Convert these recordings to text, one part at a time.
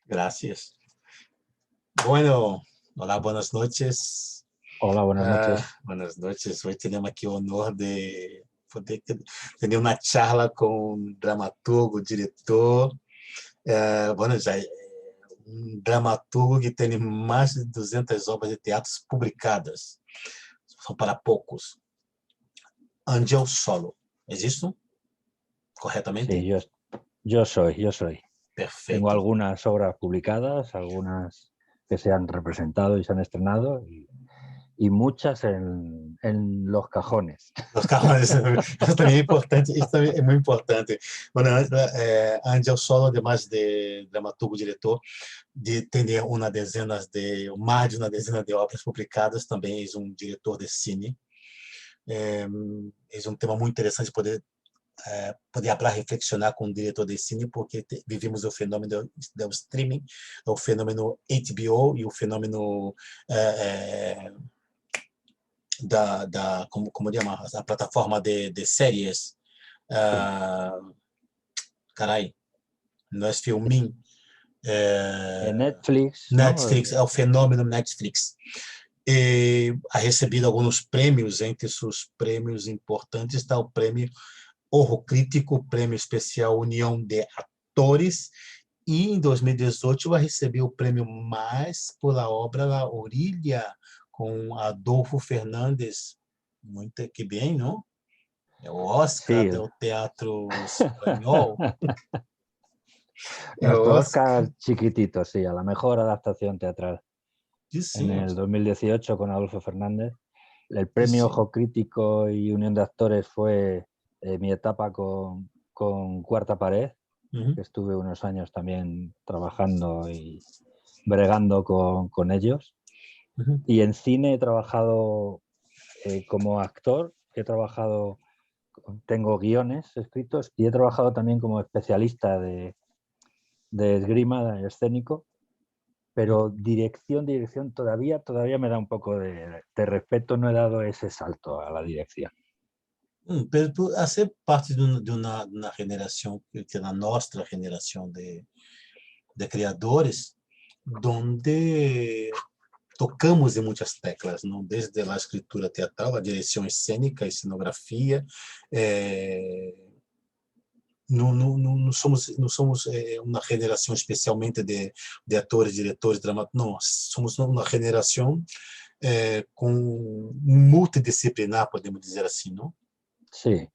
Gracias. Bueno, hola, buenas noches. Hola, buenas noches. Buenas noches. Hoy tenemos aquí el honor de poder tener una charla con un dramaturgo, director. Bueno, já um dramaturgo que tem mais de 200 obras de teatro publicadas. São para poucos. Angel Solo. ¿Existe? Sí, ¿Correctamente? yo soy. Tengo Perfeito. algunas obras publicadas, algunas que se han representado y se han estrenado y muchas en los cajones. Os carros, isso também é importante, isso também é muito importante. Bueno, Angel Solo, además de dramaturgo, diretor, de ter mais de uma dezena de obras publicadas, também é um diretor de cine. É um tema muito interessante poder falar, reflexionar com um diretor de cine, porque vivemos o fenômeno do streaming, o fenômeno HBO e o fenômeno como chama, a plataforma de séries. Sí. Carai, não é filminho. Netflix, ¿no? Netflix, é o fenômeno Netflix. E ha recebido alguns prêmios, entre seus prêmios importantes está o prêmio Ojo Crítico, o prêmio especial União de Atores, e em 2018 ela recebeu o prêmio mais pela obra La Orilla, com Adolfo Fernandes. Muito que bem, não? É o Oscar Sí. do teatro espanhol. É o Nuestro Oscar. Oscar chiquitito, sí, a la mejor adaptación teatral. En Sim, el 2018 con Adolfo Fernández. El premio sim. Ojo Crítico y Unión de Actores fue mi etapa con Cuarta Pared, que estuve unos años también trabajando y bregando con ellos. Y en cine he trabajado como actor, tengo guiones escritos y he trabajado también como especialista de esgrima escénico, pero dirección todavía me da un poco de respeto, no he dado ese salto a la dirección. Pero por ser parte de uma geração, que é a nossa geração de criadores, onde tocamos em muitas teclas, não? Desde a escritura teatral, a direção cênica, a cenografia. Não somos uma geração especialmente de atores, diretores, dramaturgos. Não, somos uma geração com multidisciplinar, podemos dizer assim, não? Sí,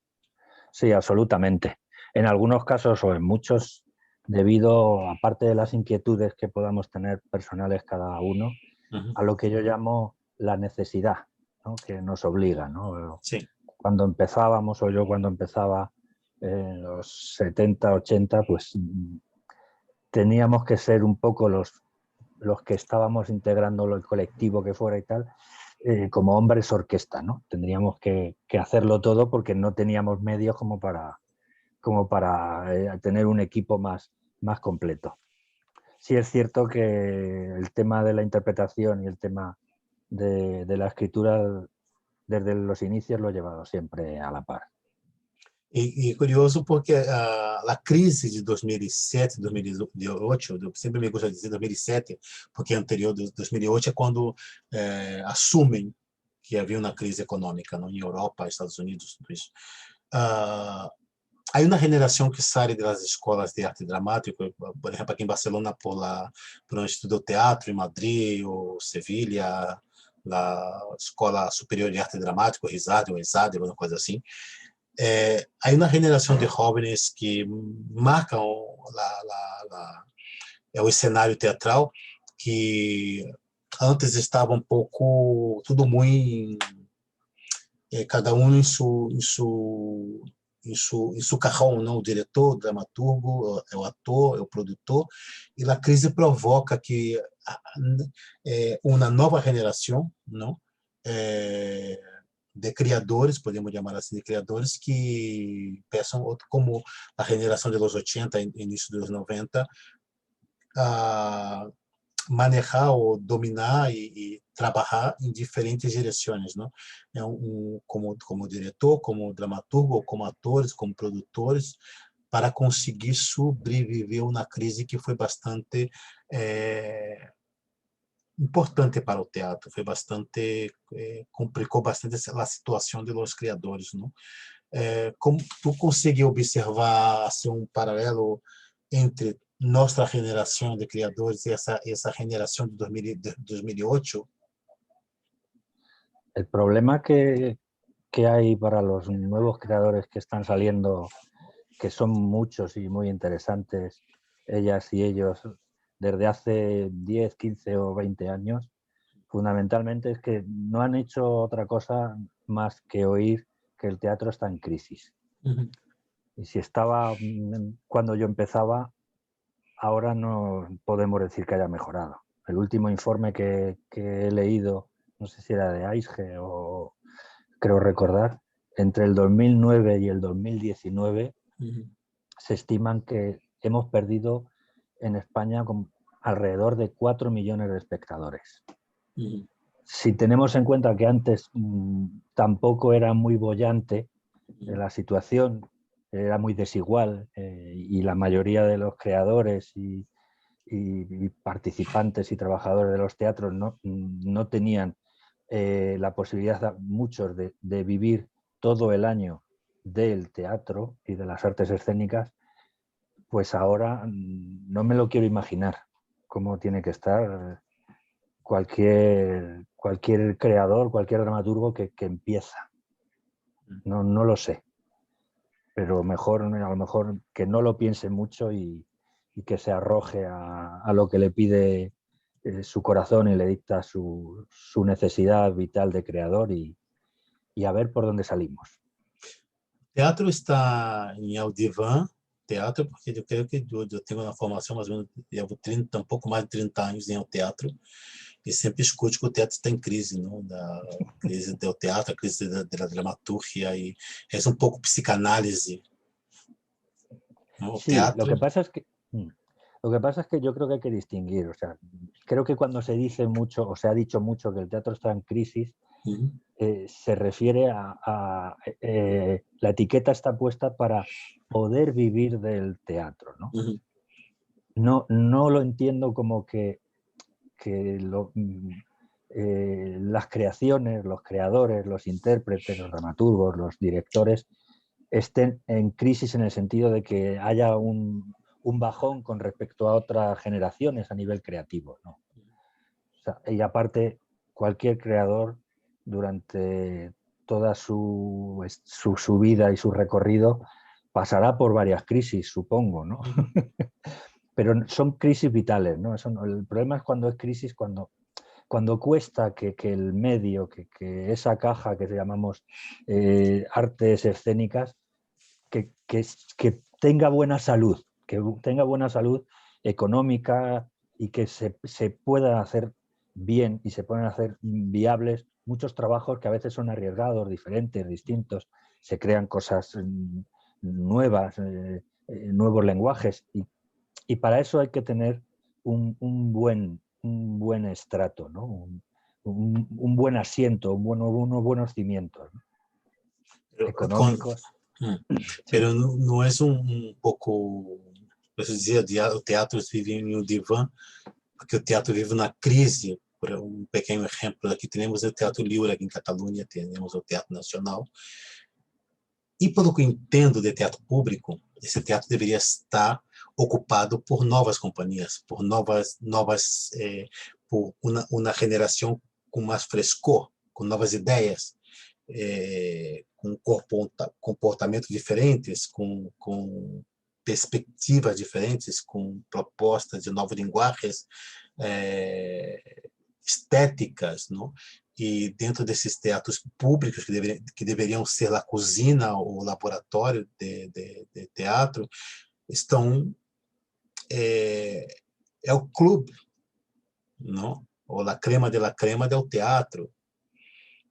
sí, absolutamente. En algunos casos o en muchos, debido, aparte de las inquietudes que podamos tener personales cada uno, a lo que yo llamo la necesidad, ¿no? Que nos obliga, ¿no? Sí. Cuando empezábamos, o yo cuando empezaba en los 70, 80, pues teníamos que ser un poco los que estábamos integrando el colectivo que fuera y tal, como hombres orquesta, ¿no? Tendríamos que hacerlo todo porque no teníamos medios como para tener un equipo más completo. Sí es cierto que el tema de la interpretación y el tema de la escritura desde los inicios lo he llevado siempre a la par. E curioso porque a crise de 2007, 2008, eu sempre me gosto de dizer 2007, porque é anterior de 2008 é quando assumem que havia uma crise econômica, não? Em Europa, Estados Unidos, tudo isso. Há uma geração que sai das escolas de arte dramático, por exemplo, aqui em Barcelona, por onde estudou teatro, em Madrid, ou Sevilha, a Escola Superior de Arte Dramática, RISAD, ou ESAD, uma coisa assim. Há uma geração de jovens que marcam o cenário teatral, que antes estava um pouco tudo muito cada um em seu carrão, não? O diretor, o dramaturgo, o ator, o produtor, e a crise provoca que uma nova geração, não? De criadores, podemos chamar assim, de criadores que pensam como a geração dos 80, início dos 90, a manejar ou dominar e trabalhar em diferentes direções, não? Como diretor, como dramaturgo, como atores, como produtores, para conseguir sobreviver uma crise que foi bastante importante para o teatro, foi bastante, complicou bastante a situação dos criadores, não? Como tu consegue observar assim, um paralelo entre nossa geração de criadores e essa geração de 2008? El problema que hay para los nuevos creadores que están saliendo, que son muchos y muy interesantes, ellas y ellos, desde hace 10, 15 o 20 años, fundamentalmente es que no han hecho otra cosa más que oír que el teatro está en crisis. Y si estaba cuando yo empezaba, ahora no podemos decir que haya mejorado. El último informe que he leído, no sé si era de AISGE o creo recordar, entre el 2009 y el 2019 se estiman que hemos perdido en España alrededor de 4 millones de espectadores. Si tenemos en cuenta que antes tampoco era muy boyante la situación, era muy desigual y la mayoría de los creadores y participantes y trabajadores de los teatros no tenían la posibilidad, muchos, de vivir todo el año del teatro y de las artes escénicas, pues ahora no me lo quiero imaginar cómo tiene que estar cualquier creador, cualquier dramaturgo que empieza. No lo sé, pero a lo mejor que no lo piense mucho y que se arroje a lo que le pide su corazón y le dicta su necesidad vital de creador y a ver por dónde salimos. Teatro está em Aldivan, teatro, porque eu creio que eu tenho uma formação mais ou menos, eu 30, um pouco mais de 30 anos em teatro, e sempre escuto que o teatro está em crise, não? Da crise do teatro, a crise da dramaturgia, e é um pouco psicanálise. ¿No? Sí, Teatro. lo que pasa es que yo creo que hay que distinguir. O sea, creo que cuando se dice mucho o se ha dicho mucho que el teatro está en crisis, se refiere a la etiqueta está puesta para poder vivir del teatro, ¿no? No lo entiendo como que las creaciones, los creadores, los intérpretes, los dramaturgos, los directores estén en crisis en el sentido de que haya un bajón con respecto a otras generaciones a nivel creativo, ¿no? O sea, y aparte, cualquier creador durante toda su vida y su recorrido pasará por varias crisis, supongo, ¿no? Pero son crisis vitales, ¿no? El problema es cuando es crisis, cuando cuesta que el medio, que esa caja que llamamos artes escénicas, que tenga buena salud, económica y que se puedan hacer bien y se puedan hacer viables muchos trabajos que a veces son arriesgados, diferentes, distintos, se crean cosas nuevas, nuevos lenguajes y para eso hay que tener un buen estrato, ¿no? un buen asiento, unos buenos cimientos, ¿no? Económicos. Pero não é pouco, eu dizia, o teatro vive em um divã, porque o teatro vive na crise. Por um pequeno exemplo, aqui temos o Teatro Livre, aqui em Catalunha temos o Teatro Nacional, e pelo que entendo de teatro público, esse teatro deveria estar ocupado por novas companhias, por por uma geração com mais frescor, com novas ideias, com comportamentos diferentes, com perspectivas diferentes, com propostas de novas linguagens estéticas, não? E dentro desses teatros públicos que deveriam ser a cozinha ou laboratório de teatro, estão o clube, não? Ou a crema de la crema del teatro.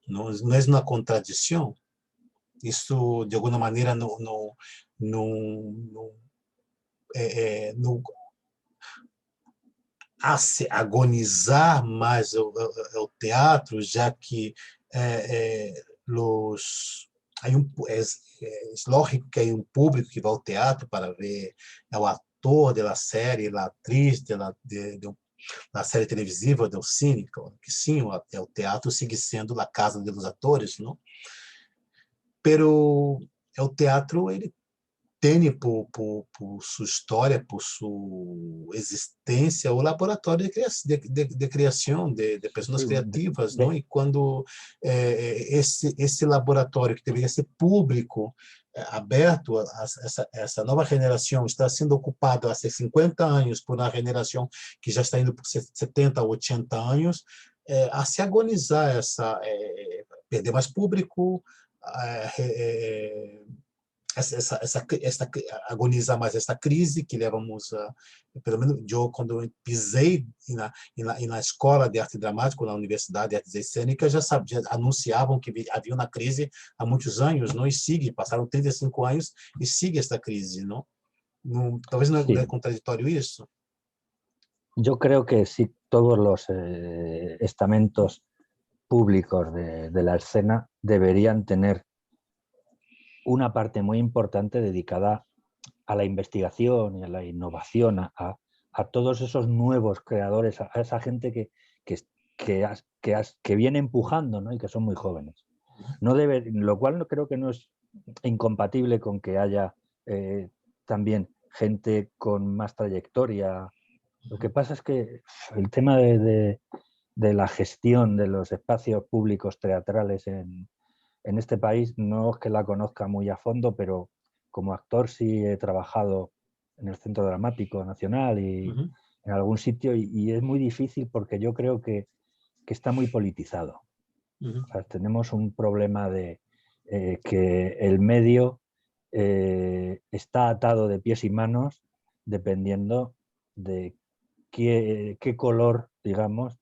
Não é uma contradição? Isso, de alguma maneira, não hace agonizar mais o teatro, já que é lógico que há público que vai ao teatro para ver o ator da série, a atriz da série televisiva, do cine, que sim, o teatro sigue sendo a casa dos atores, não? Pero o teatro ele tem por sua história, por sua existência, o laboratório de criação de pessoas Sí, criativas, não? E quando esse laboratório que deveria ser público, aberto, essa nova geração está sendo ocupada há 50 anos por uma geração que já está indo por 70, 80 anos, a se agonizar, perder mais público, agonizar mais essa crise que levamos pelo menos eu quando eu pisei na escola de arte dramática, na Universidade de Artes Cênicas, já anunciavam que havia uma crise há muitos anos, não? E sigue, passaram 35 anos e sigue esta crise, não? Talvez não é sí. contraditório isso? Yo creo que sí, todos los estamentos públicos de la escena deberían tener una parte muy importante dedicada a la investigación y a la innovación, a todos esos nuevos creadores, a esa gente que viene empujando, ¿no? Y que son muy jóvenes. No debe, lo cual no, creo que no es incompatible con que haya también gente con más trayectoria. Lo que pasa es que el tema de la gestión de los espacios públicos teatrales en este país no es que la conozca muy a fondo, pero como actor sí he trabajado en el Centro Dramático Nacional y en algún sitio y es muy difícil porque yo creo que está muy politizado. O sea, tenemos un problema de que el medio está atado de pies y manos dependiendo de qué color, digamos,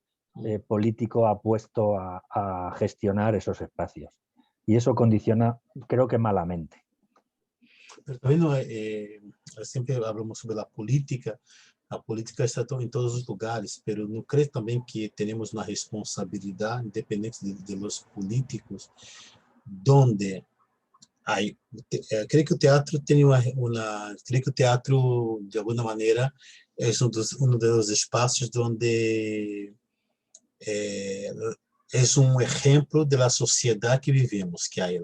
político ha puesto a gestionar esos espacios. Y eso condiciona, creo que malamente. Pero também não sempre falamos sobre a política está em todos os lugares, mas não creio também que temos uma responsabilidade, independente de los políticos, donde hay, creio que o teatro tem creio que o teatro, de alguma maneira, é um dos espaços onde é exemplo da sociedade que vivemos, que é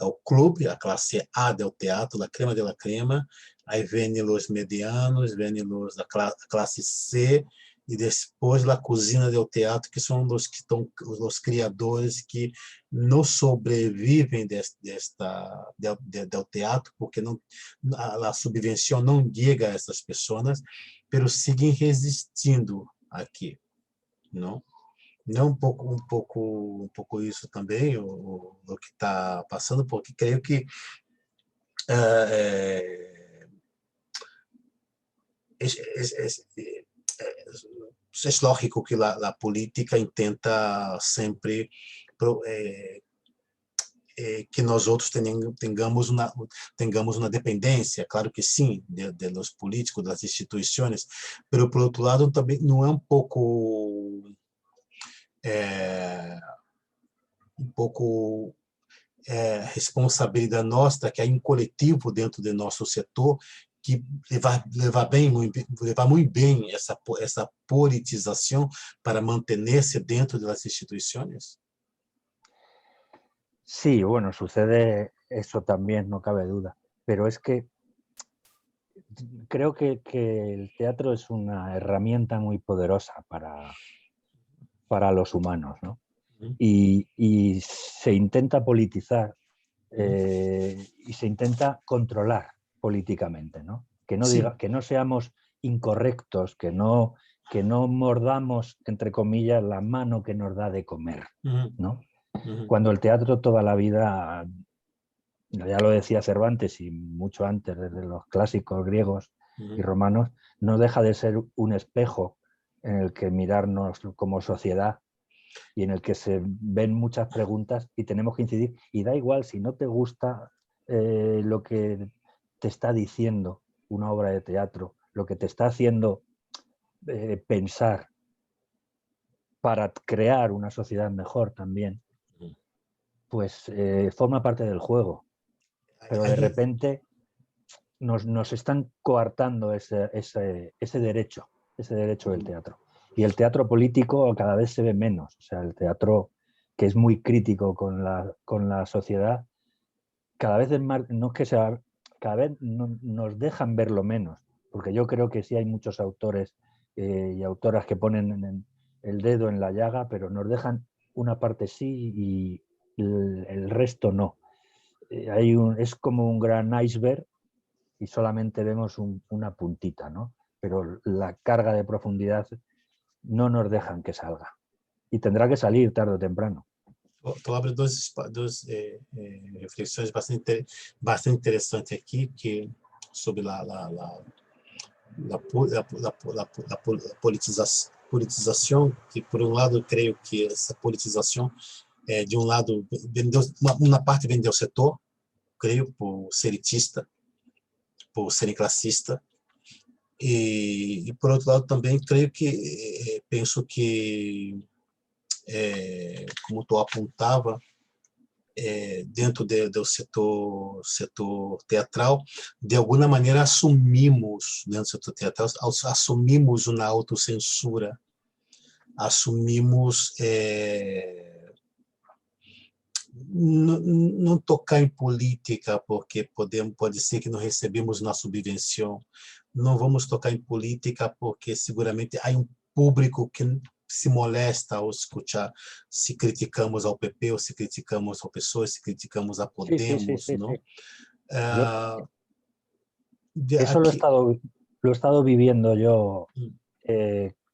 o clube, a classe A do teatro, a crema de la crema, aí vem os medianos, vem os da classe C, e depois a cozinha do teatro, que são os que estão os criadores que não sobrevivem do teatro, porque não a subvenção não chega a essas pessoas, mas seguem resistindo aqui, não? Não um pouco isso também o que está passando, porque creio que é lógico que a política intenta sempre que nós outros tenhamos uma dependência, claro que sim, de los políticos, das instituições, mas por outro lado também não é um pouco responsabilidade nossa, que é um coletivo dentro do nosso setor, que levar muito bem essa politização para manter-se dentro das instituições? Sí, bueno, sucede eso también, no cabe duda. Pero es que creo que el teatro es una herramienta muy poderosa para los humanos, ¿no? Y se intenta politizar y se intenta controlar políticamente, ¿no? Que no, Sí. que no seamos incorrectos, que no mordamos, entre comillas, la mano que nos da de comer, ¿no? Cuando el teatro toda la vida, ya lo decía Cervantes y mucho antes, desde los clásicos griegos y romanos, no deja de ser un espejo en el que mirarnos como sociedad y en el que se ven muchas preguntas y tenemos que incidir. Y da igual si no te gusta lo que te está diciendo una obra de teatro, lo que te está haciendo pensar para crear una sociedad mejor también. pues forma parte del juego. Pero de repente nos están coartando ese derecho del teatro. Y el teatro político cada vez se ve menos. O sea, el teatro que es muy crítico con la sociedad, cada vez es más, no es que sea, cada vez nos dejan verlo menos. Porque yo creo que sí hay muchos autores y autoras que ponen el dedo en la llaga, pero nos dejan una parte sí y el resto no. Es como un gran iceberg y solamente vemos una puntita, ¿no? Pero la carga de profundidad no nos dejan que salga. Y tendrá que salir tarde o temprano. Tu abre duas reflexões bastante interessantes aqui, que sobre a politização, que por um lado eu creio que essa politização de um lado vendeu, uma parte vendeu o setor, creio, por ser elitista, por ser classista, e por outro lado também creio que penso que como tu apontava, dentro do setor teatral, de alguma maneira assumimos, dentro do setor teatral, assumimos uma autocensura, assumimos não tocar em política, porque pode ser que não recebemos nossa subvenção, não vamos tocar em política porque seguramente há um público que se molesta ao escuchar se criticamos ao PP ou se criticamos ao PSOE, se criticamos a Podemos, Sí. não? Eso Aqui, lo he estado viviendo yo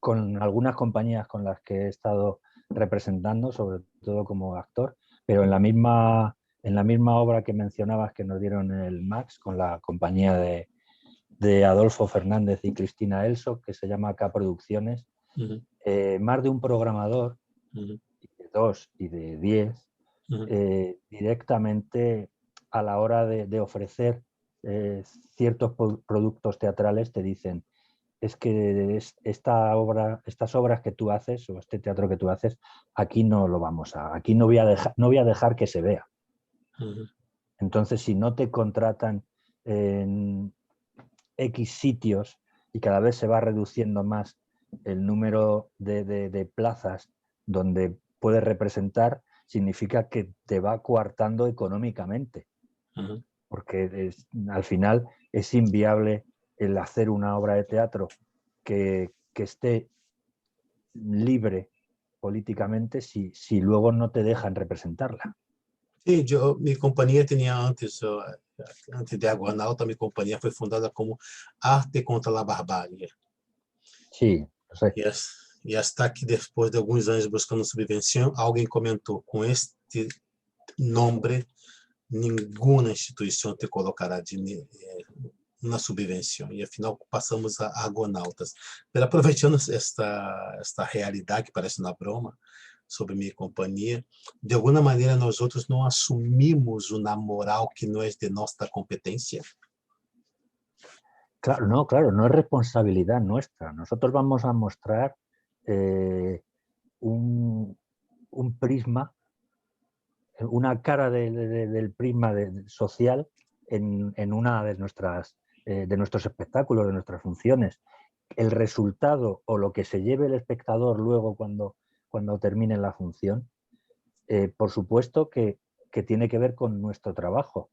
con algunas compañías con las que he estado representando, sobre todo como actor, pero en la misma obra que mencionabas que nos dieron el Max, con la compañía de Adolfo Fernández y Cristina Elso, que se llama K Producciones, más de un programador, de 2 y de 10, directamente a la hora de ofrecer ciertos productos teatrales te dicen: es que estas obras que tú haces o este teatro que tú haces, aquí no lo aquí no voy a dejar que se vea. Entonces, si no te contratan en X sitios y cada vez se va reduciendo más el número de plazas donde puedes representar, significa que te va coartando económicamente. Porque al final es inviable el hacer una obra de teatro que esté libre políticamente si luego no te dejan representarla. sim, minha companhia tinha antes de Argonauta, minha companhia foi fundada como Arte contra a Barbárie. Sí, lo sé. E hasta que depois de alguns anos buscando subvenção, alguém comentou: com este nome, nenhuma instituição te colocará uma subvenção. E afinal passamos a Argonautas. Pero aproveitando esta realidade que parece uma broma sobre minha companhia, de alguma maneira nós outros não assumimos uma moral que não é de nossa competência. Claro, no es responsabilidad nuestra. Nosotros vamos a mostrar un prisma, una cara del prisma social en una de nuestros espectáculos, de nuestras funciones. El resultado o lo que se lleve el espectador luego cuando termine la función, por supuesto que tiene que ver con nuestro trabajo,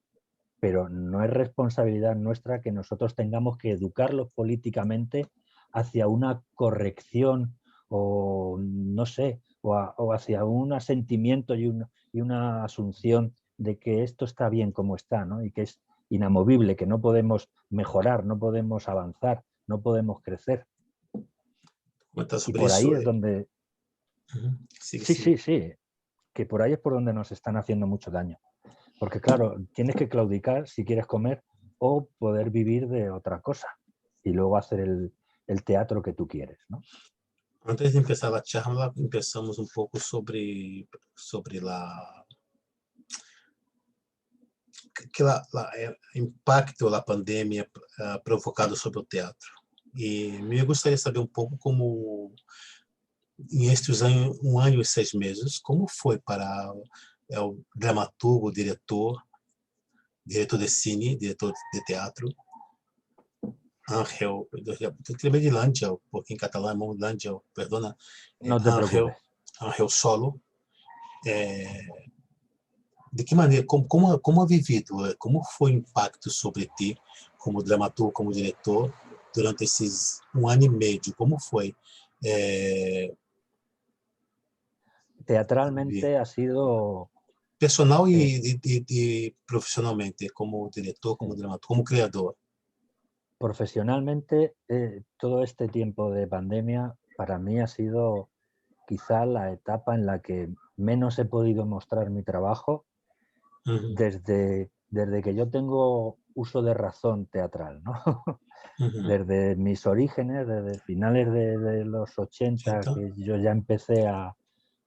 pero no es responsabilidad nuestra que nosotros tengamos que educarlos políticamente hacia una corrección o no sé, o hacia un asentimiento y una asunción de que esto está bien como está, ¿no? Y que es inamovible, que no podemos mejorar, no podemos avanzar, no podemos crecer. Y por ahí es donde... Sí, que por ahí es por donde nos están haciendo mucho daño. Porque claro, tienes que claudicar si quieres comer o poder vivir de otra cosa y luego hacer el teatro que tú quieres, ¿no? Antes de empezar a charla, empezamos un poco sobre el impacto de la pandemia provocado sobre el teatro. Y me gustaría saber un poco cómo, en estes anos, 1 ano e 6 meses, como foi para é o dramaturgo, diretor de cine, diretor de teatro, Ángel, eu lembrei de L'Àngel, porque em catalão é mão L'Àngel, perdona, No te preocupes. Ángel Solo. De que maneira, como ha vivido, como foi o impacto sobre ti, como dramaturgo, como diretor, durante esses 1 ano e meio? Como foi? Teatralmente ha sido... Personal e profissionalmente, como diretor, como sí. dramaturgo, como criador. Profesionalmente, todo este tiempo de pandemia para mí ha sido quizá la etapa en la que menos he podido mostrar mi trabajo Uhum, desde que yo tengo uso de razón teatral, ¿no? uhum. Desde mis orígenes, desde finales de los 80, Então, que yo ya empecé a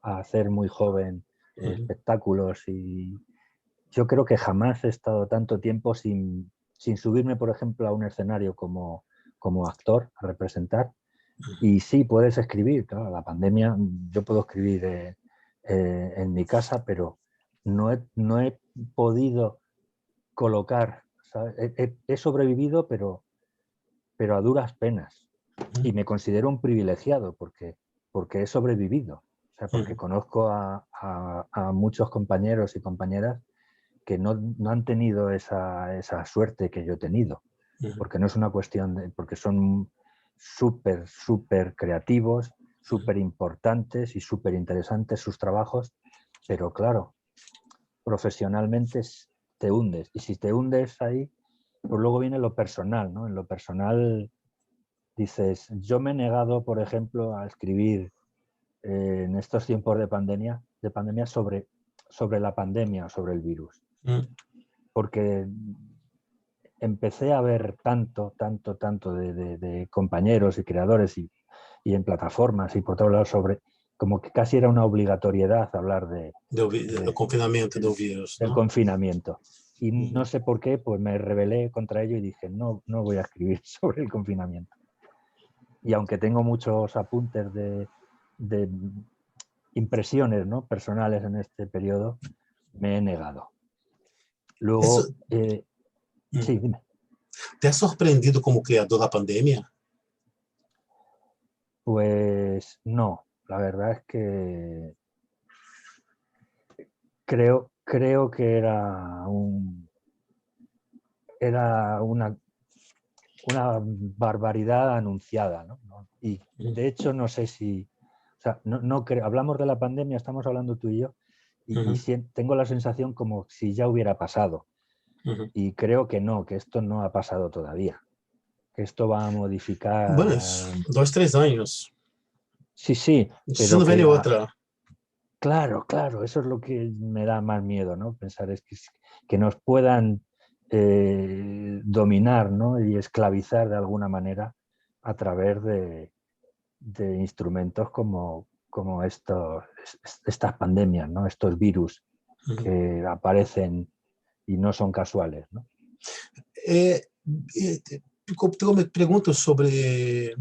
hacer muy joven uhum, espectáculos, y yo creo que jamás he estado tanto tiempo sin subirme, por ejemplo, a un escenario como actor a representar. Y sí, puedes escribir, claro, la pandemia, yo puedo escribir en mi casa, pero no he podido colocar, ¿sabes? He sobrevivido, pero a duras penas. Y uhum, me considero un privilegiado porque he sobrevivido. O sea, porque uhum, conozco a muchos compañeros y compañeras que no han tenido esa suerte que yo he tenido. uhum, Porque no es una cuestión de... porque son súper creativos, súper importantes y súper interesantes sus trabajos, pero claro, profesionalmente te hundes. Y si te hundes ahí, pues luego viene lo personal, ¿no? En lo personal dices, yo me he negado, por ejemplo, a escribir en estos tiempos de pandemia sobre la pandemia o sobre el virus, uhum, porque empecé a ver tanto de compañeros y creadores y en plataformas y por todos lados sobre, como que casi era una obligatoriedad hablar do confinamento do vírus, del não? confinamiento. Y no Uhum. sé por qué, pues me rebelé contra ello y dije, no voy a escribir sobre el confinamiento. Y aunque tengo muchos apuntes de impresiones, ¿no?, personales en este periodo, me he negado. Isso, Luego, sí, uhum. dime. Te ha sorprendido como criador da pandemia? Pues no, la verdad es que creo que era una barbaridad anunciada, ¿no? Y Uhum, de hecho no sé si, o sea, no creo, hablamos de la pandemia, estamos hablando tú y yo, y uhum, tengo la sensación como si ya hubiera pasado. uhum. Y creo que no, que esto no ha pasado todavía, que esto va a Bueno, modificar... 2, 3 anos. Sí, Isso pero não vem que... outra. Claro, eso es lo que me da más miedo, ¿no? Pensar es que nos puedan dominar, ¿no?, y esclavizar de alguna manera a través de instrumentos como estas pandemias, ¿no?, estos virus Uhum. que aparecen y no son casuales, ¿no? Ficou me perguntas sobre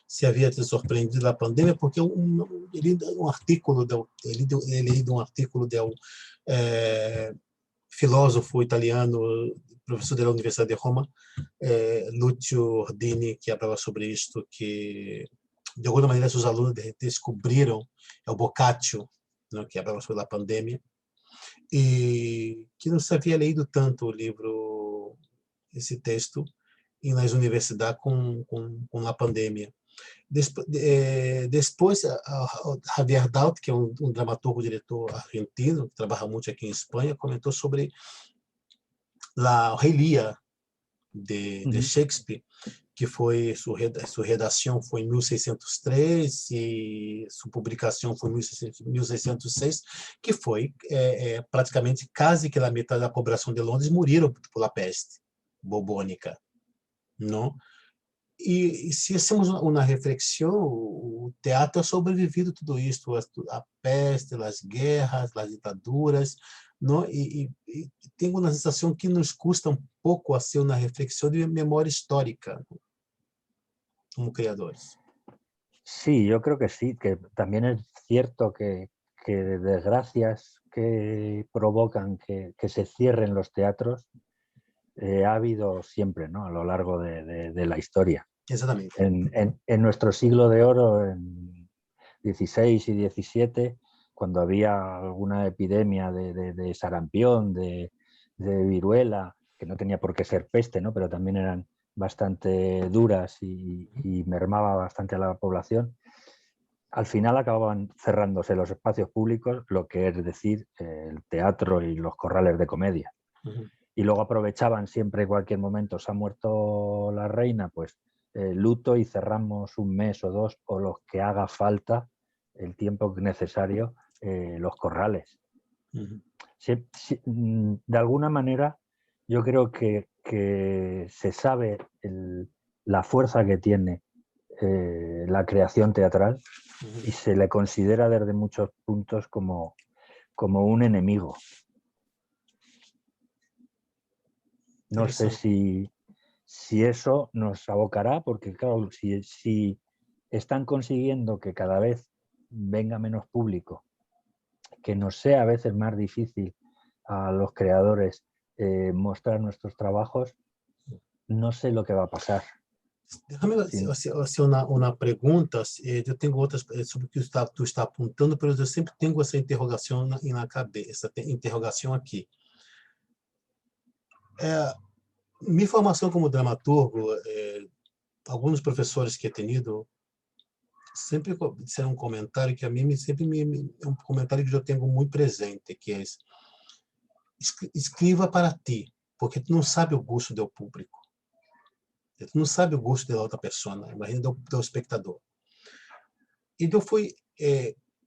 se havia te surpreendido da pandemia, porque eu li um artigo, ele de um artigo de um filósofo italiano, professor da Universidade de Roma, Lucio Ordini, que falava sobre isto, que de alguma maneira seus alunos descobriram, é o Boccaccio, né, que falava sobre a pandemia, e que não se havia lido tanto o livro, esse texto, nas universidades com a pandemia. Depois, Javier Daut, que é um dramaturgo, diretor argentino, que trabalha muito aqui em Espanha, comentou sobre o Rei Lear de Ujú. Shakespeare, que foi sua redação foi em 1603 e sua publicação foi em 1606, que foi praticamente quase que a metade da população de Londres moriram pela peste bubônica, não? E se hacemos uma reflexão, o teatro ha sobrevivido tudo isso, a peste, as guerras, as ditaduras, não? E tenho uma sensação que nos custa um pouco hacer uma reflexão de memória histórica como criadores. Sí, yo creo que sí, que también es cierto que desgracias que provocan que se cierren los teatros ha habido siempre, ¿no? A lo largo de la historia. Exatamente. En nuestro siglo de oro, en 16 y 17, cuando había alguna epidemia de sarampión, de viruela, que no tenía por qué ser peste, ¿no? Pero también eran bastante duras y mermaba bastante a la población, al final acababan cerrándose los espacios públicos, lo que es decir, el teatro y los corrales de comedia. Y luego aprovechaban siempre, cualquier momento, se ha muerto la reina, pues luto, y cerramos un mes o dos, o los que haga falta, el tiempo necesario, los corrales. De alguna manera, yo creo que se sabe la fuerza que tiene la creación teatral, y se le considera desde muchos puntos como un enemigo. No sé si eso nos abocará, porque claro, si están consiguiendo que cada vez venga menos público, que nos sea a veces más difícil a los creadores mostrar nuestros trabajos, no sé lo que va a pasar. Déjame hacer uma pergunta. Eu tenho outras sobre o que tu está apontando, mas eu sempre tenho essa interrogação na cabeça, essa interrogação aqui. Minha formação como dramaturgo, alguns professores que he tenido sempre disseram um comentário que a mim é um comentário que eu tenho muito presente, que é: escreva para ti, porque tu não sabe o gosto do público. Tu não sabe o gosto da outra pessoa, imagina do espectador. E eu fui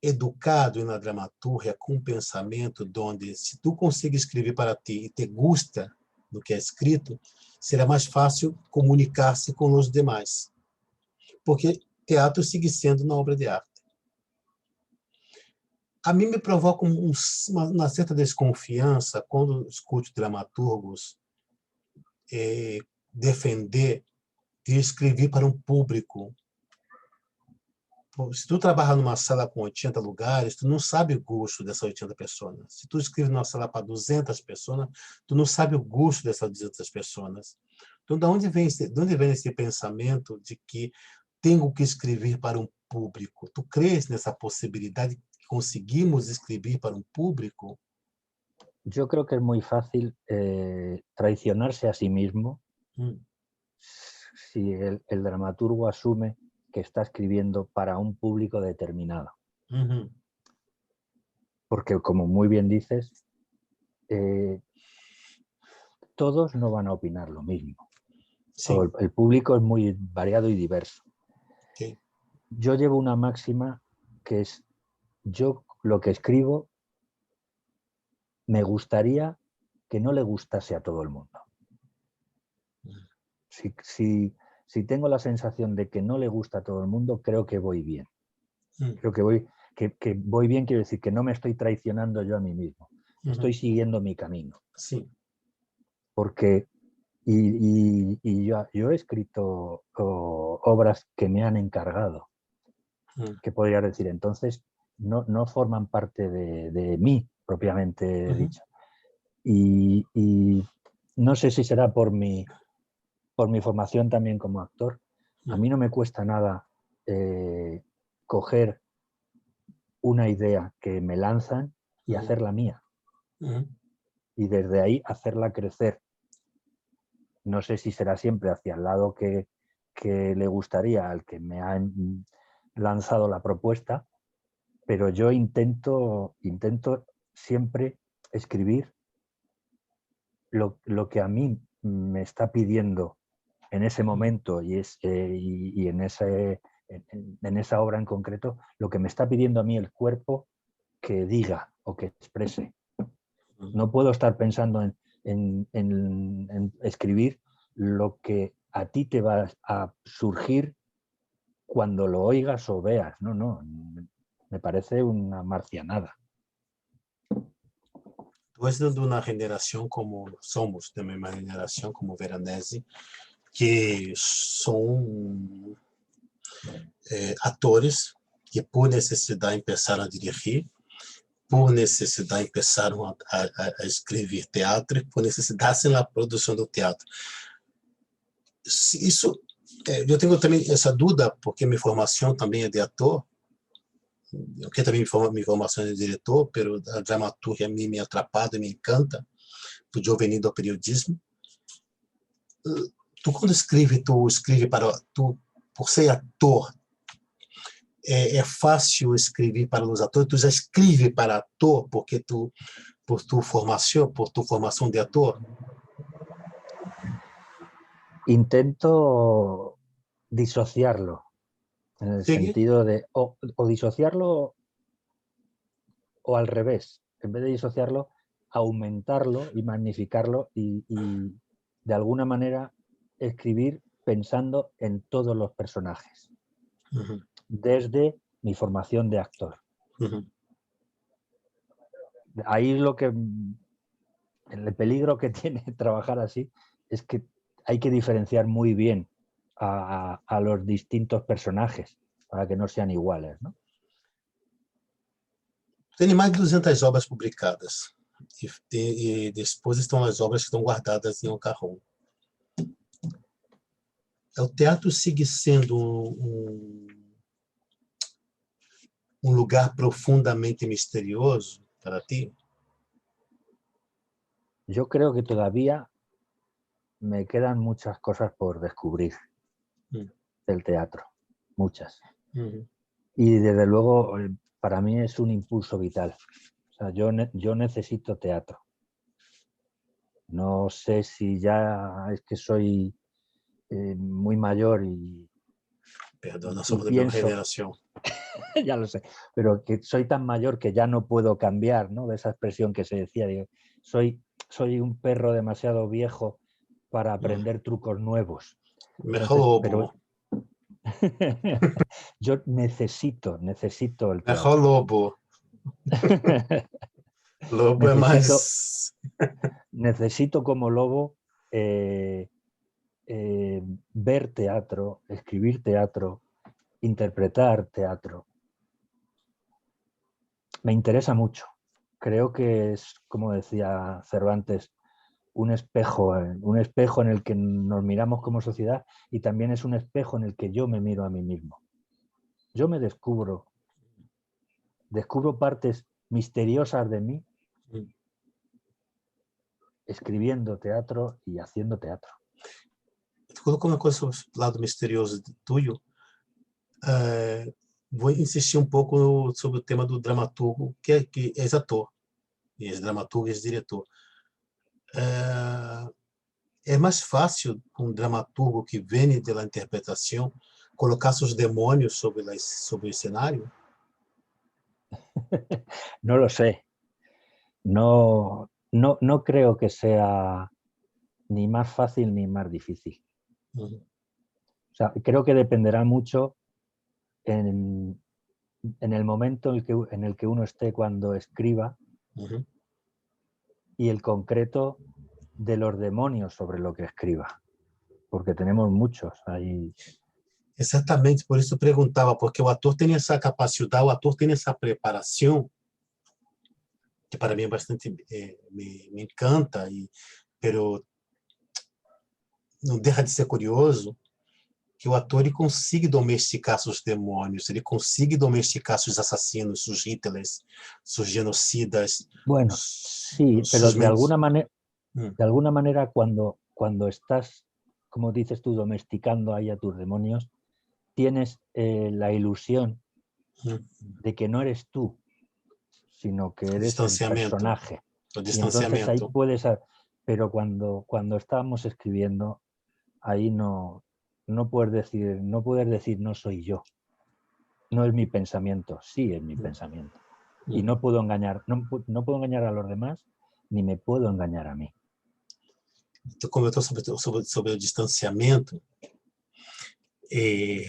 educado na dramaturgia com um pensamento onde, se tu consegue escrever para ti e te gusta do que é escrito, será mais fácil comunicar-se com os demais, porque teatro sigue sendo uma obra de arte. A mim me provoca uma certa desconfiança quando escuto dramaturgos defender de escrever para um público. Se tu trabalha numa sala com 80 lugares, tu não sabe o gosto dessas 80 pessoas. Se tu escreve numa sala para 200 pessoas, tu não sabe o gosto dessas 200 pessoas. Então, de onde vem esse pensamento de que tenho que escrever para um público? Tu crees nessa possibilidade de que conseguimos escrever para um público? Yo creo que es muy fácil traicionarse a sí mismo si el dramaturgo asume que está escribiendo para un público determinado. Porque, como muy bien dices, todos no van a opinar lo mismo. Sí. El público es muy variado y diverso. Sí. Yo llevo una máxima que es: yo lo que escribo me gustaría que no le gustase a todo el mundo. Si tengo la sensación de que no le gusta a todo el mundo, creo que voy bien. Creo que voy bien, quiero decir que no me estoy traicionando yo a mí mismo. Estoy siguiendo mi camino. Sí. Porque yo he escrito obras que me han encargado, que podría decir, entonces no forman parte de mí propiamente dicho. Y no sé si será por mi formación también como actor. A mí no me cuesta nada coger una idea que me lanzan y hacerla mía. Y desde ahí hacerla crecer. No sé si será siempre hacia el lado que le gustaría al que me ha lanzado la propuesta, pero yo intento siempre escribir lo que a mí me está pidiendo en ese momento y en esa obra en concreto, lo que me está pidiendo a mí el cuerpo que diga o que exprese. No puedo estar pensando en escribir lo que a ti te va a surgir cuando lo oigas o veas. No, me parece una marcianada. Tu és de uma geração como somos, de uma geração como Veronese, que são atores que por necessidade começaram a dirigir por necessidade, começaram a escrever teatro e por necessidade na produção do teatro. Isso, eu tenho também essa dúvida, porque minha formação também é de ator, que também minha formação é de diretor, pero a dramaturgia a mim me atrapalha, me encanta, porque eu venho do periodismo. Tu quando escreve para tu, por ser ator, é fácil escrever para os atores. Tu já escreve para ator porque por tu formação de ator. Intento disociarlo, en el Sí. sentido de o disociarlo o al revés, en vez de disociarlo, aumentarlo y magnificarlo y de alguna manera escribir pensando en todos los personajes, desde mi formación de actor. Ahí el peligro que tiene trabajar así es que hay que diferenciar muy bien a los distintos personajes para que no sean iguales, ¿no? Tem mais de 200 obras publicadas e depois estão as obras que estão guardadas em um cajón. O teatro sigue sendo um lugar profundamente misterioso para ti? Yo creo que todavía me quedan muchas cosas por descubrir del teatro, muchas. Y desde luego para mí es un impulso vital. O sea, yo necesito teatro. No sé si ya es que soy muy mayor y Perdón, nós somos da mesma generación. Ya lo sé, pero que soy tan mayor que ya no puedo cambiar, ¿no? De esa expresión que se decía, digo, soy un perro demasiado viejo para aprender trucos nuevos. Mejor pero yo necesito el teatro. Mejor lobo. Lobo é mais... Necesito como lobo ver teatro, escribir teatro, interpretar teatro. Me interesa mucho. Creo que es, como decía Cervantes, un espejo en el que nos miramos como sociedad y también es un espejo en el que yo me miro a mí mismo. Yo me descubro partes misteriosas de mí escribiendo teatro y haciendo teatro. Tu colocou uma coisa sobre o lado misterioso tuyo. Vou insistir um pouco sobre o tema do dramaturgo, que é ator, e é dramaturgo e é diretor. É mais fácil um dramaturgo que vem da interpretação colocar seus demônios sobre o escenário? No lo sé. No creo que sea ni más fácil ni más difícil. O sea, creo que dependerá mucho en el momento en el que uno esté cuando escriba y el concreto de los demonios sobre lo que escriba, porque tenemos muchos ahí. Exatamente, por isso eu perguntava, porque o ator tem essa capacidade, o ator tem essa preparação, que para mim é bastante, me encanta, pero não deixa de ser curioso, que o ator ele consiga domesticar seus demônios, ele consiga domesticar seus assassinos, seus Hitlers, seus genocidas. Bueno, sí, pero de alguna manera cuando estás, como dices tú, domesticando ahí a tus demonios, tienes la ilusión de que no eres tú, sino que eres el personaje. Y entonces ahí puedes, pero cuando estábamos escribiendo, ahí no puedes decir no soy yo, no es mi pensamiento, sí es mi pensamiento. Y no puedo engañar, no puedo engañar a los demás, ni me puedo engañar a mí. Tu comentou sobre o distanciamento, quem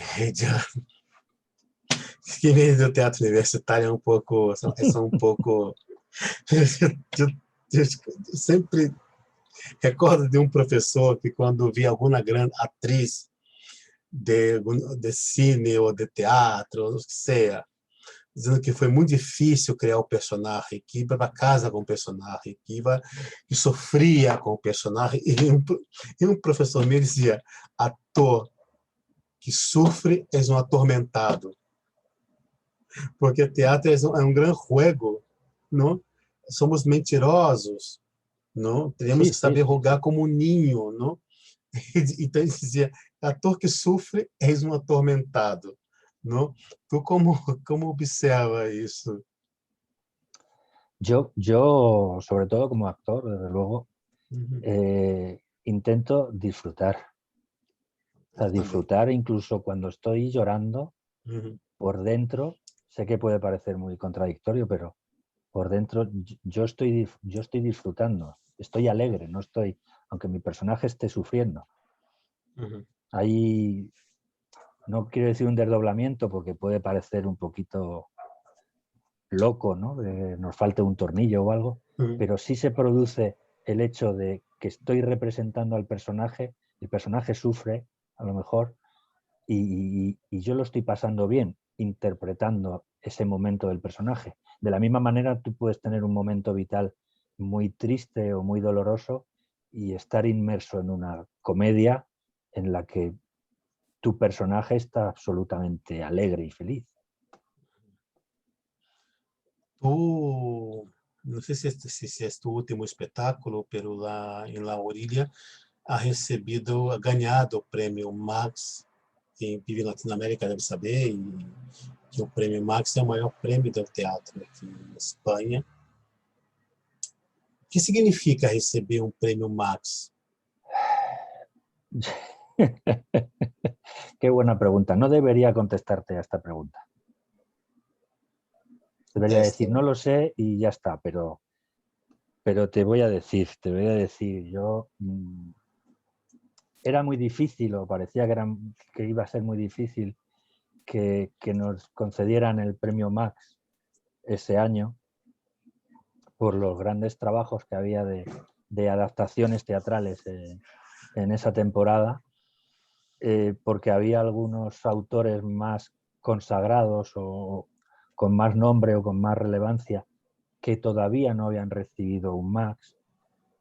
vem do teatro universitário é um pouco, eu sempre recordo de um professor que quando via alguma grande atriz de cine ou de teatro, ou o que seja, dizendo que foi muito difícil criar o personagem, que ia para casa com o personagem, que sofria com o personagem. E um professor me dizia: ator que sofre é um atormentado, porque o teatro é um grande juego, não? Somos mentirosos, não? Temos Sí, que sí, saber sí, rogar sí. como um ninho, não? Então ele dizia: ator que sofre é um atormentado, não? Tu como observa isso? Yo, sobre todo como actor, desde luego, Uhum. intento disfrutar. O sea, Também. disfrutar incluso cuando estoy llorando Uhum. por dentro. Sé que puede parecer muy contradictorio, pero por dentro yo estoy disfrutando, estoy alegre, no estoy, aunque mi personaje esté sufriendo. Uhum. Ahí no quiero decir un desdoblamiento porque puede parecer un poquito loco, ¿no? De nos falte un tornillo o algo, Uhum. pero sí se produce el hecho de que estoy representando al personaje, el personaje sufre, a lo mejor, y yo lo estoy pasando bien interpretando ese momento del personaje. De la misma manera, tú puedes tener un momento vital muy triste o muy doloroso y estar inmerso en una comedia en la que tu personaje está absolutamente alegre y feliz. Tu, não sei se é tu último espetáculo, pero lá em La Orilla ha recebido, ha ganhado o prêmio Max. Quem vive na Latinoamérica deve saber que o prêmio Max é o maior prêmio do teatro aqui na Espanha. O que significa receber um prêmio Max? Qué buena pregunta. No debería contestarte a esta pregunta. Debería Esta, decir, no lo sé y ya está, pero te voy a decir, yo era muy difícil, o parecía que iba a ser muy difícil que nos concedieran el premio Max ese año por los grandes trabajos que había de adaptaciones teatrales en esa temporada, porque había algunos autores más consagrados o con más nombre o con más relevancia que todavía no habían recibido un Max.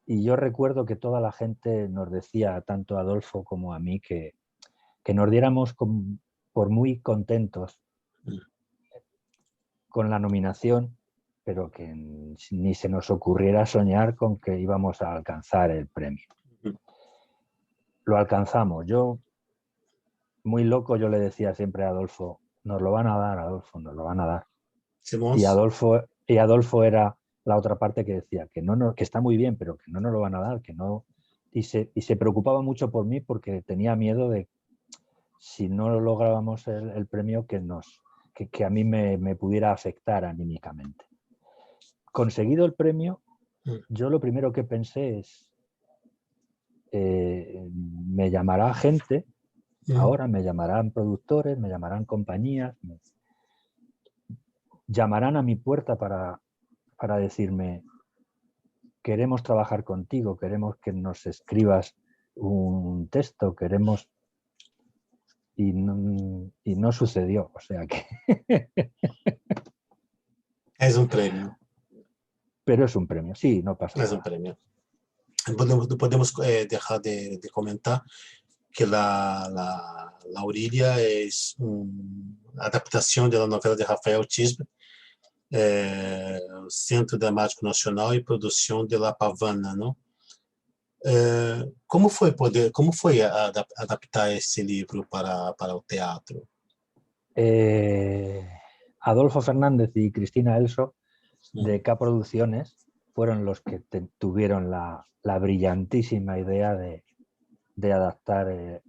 Y yo recuerdo que toda la gente nos decía, tanto a Adolfo como a mí, que nos diéramos por muy contentos con la nominación, pero que ni se nos ocurriera soñar con que íbamos a alcanzar el premio. Lo alcanzamos. Yo, muy loco, yo le decía siempre a Adolfo, nos lo van a dar, Adolfo, nos lo van a dar. Y Simões? Adolfo era la otra parte que decía que está muy bien, pero que no nos lo van a dar, que no. Y se preocupaba mucho por mí porque tenía miedo de, si no lográbamos el premio, que a mí me pudiera afectar anímicamente. Conseguido el premio, yo lo primero que pensé es, me llamará gente, ahora me llamarán productores, me llamarán compañías, llamarán a mi puerta para decirme, queremos trabajar contigo, queremos que nos escribas un texto, queremos... Y no sucedió, o sea que... És um prêmio. Pero es un premio, sí, no pasa És um nada. prêmio. Podemos deixar de comentar que La Orilla é uma adaptação da novela de Rafael Tisbe, Centro Dramático Nacional e produção de La Pavana, não? Como foi adaptar esse livro para o teatro? Adolfo Fernández y Cristina Elso, de K Producciones, fueron los que tuvieron la brillantísima idea de adaptar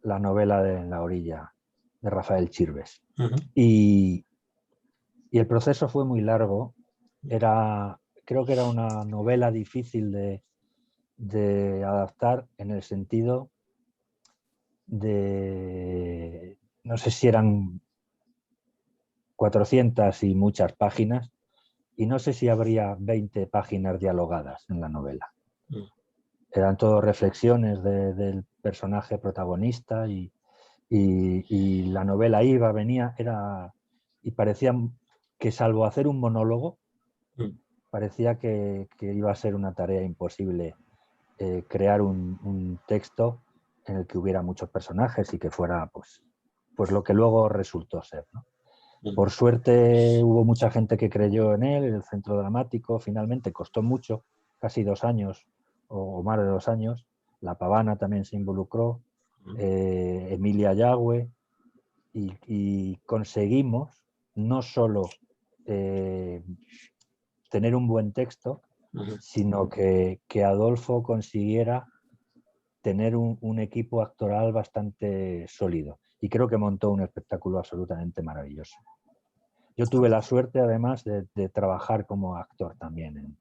la novela de La Orilla, de Rafael Chirves. Y el proceso fue muy largo. Creo que era una novela difícil de adaptar, en el sentido de, no sé si eran 400 y muchas páginas, y no sé si habría 20 páginas dialogadas en la novela. Eran todo reflexiones del personaje protagonista y la novela iba, venía, y parecía que salvo hacer un monólogo, Mm. parecía que iba a ser una tarea imposible crear un texto en el que hubiera muchos personajes y que fuera pues lo que luego resultó ser, ¿no? Mm. Por suerte hubo mucha gente que creyó en él, en el Centro Dramático, finalmente costó mucho, casi 2 años o más de 2 años. La Pavana también se involucró, Emilia Yagüe, y conseguimos no solo tener un buen texto, sino que Adolfo consiguiera tener un equipo actoral bastante sólido. Y creo que montó un espectáculo absolutamente maravilloso. Yo tuve la suerte, además, de trabajar como actor también.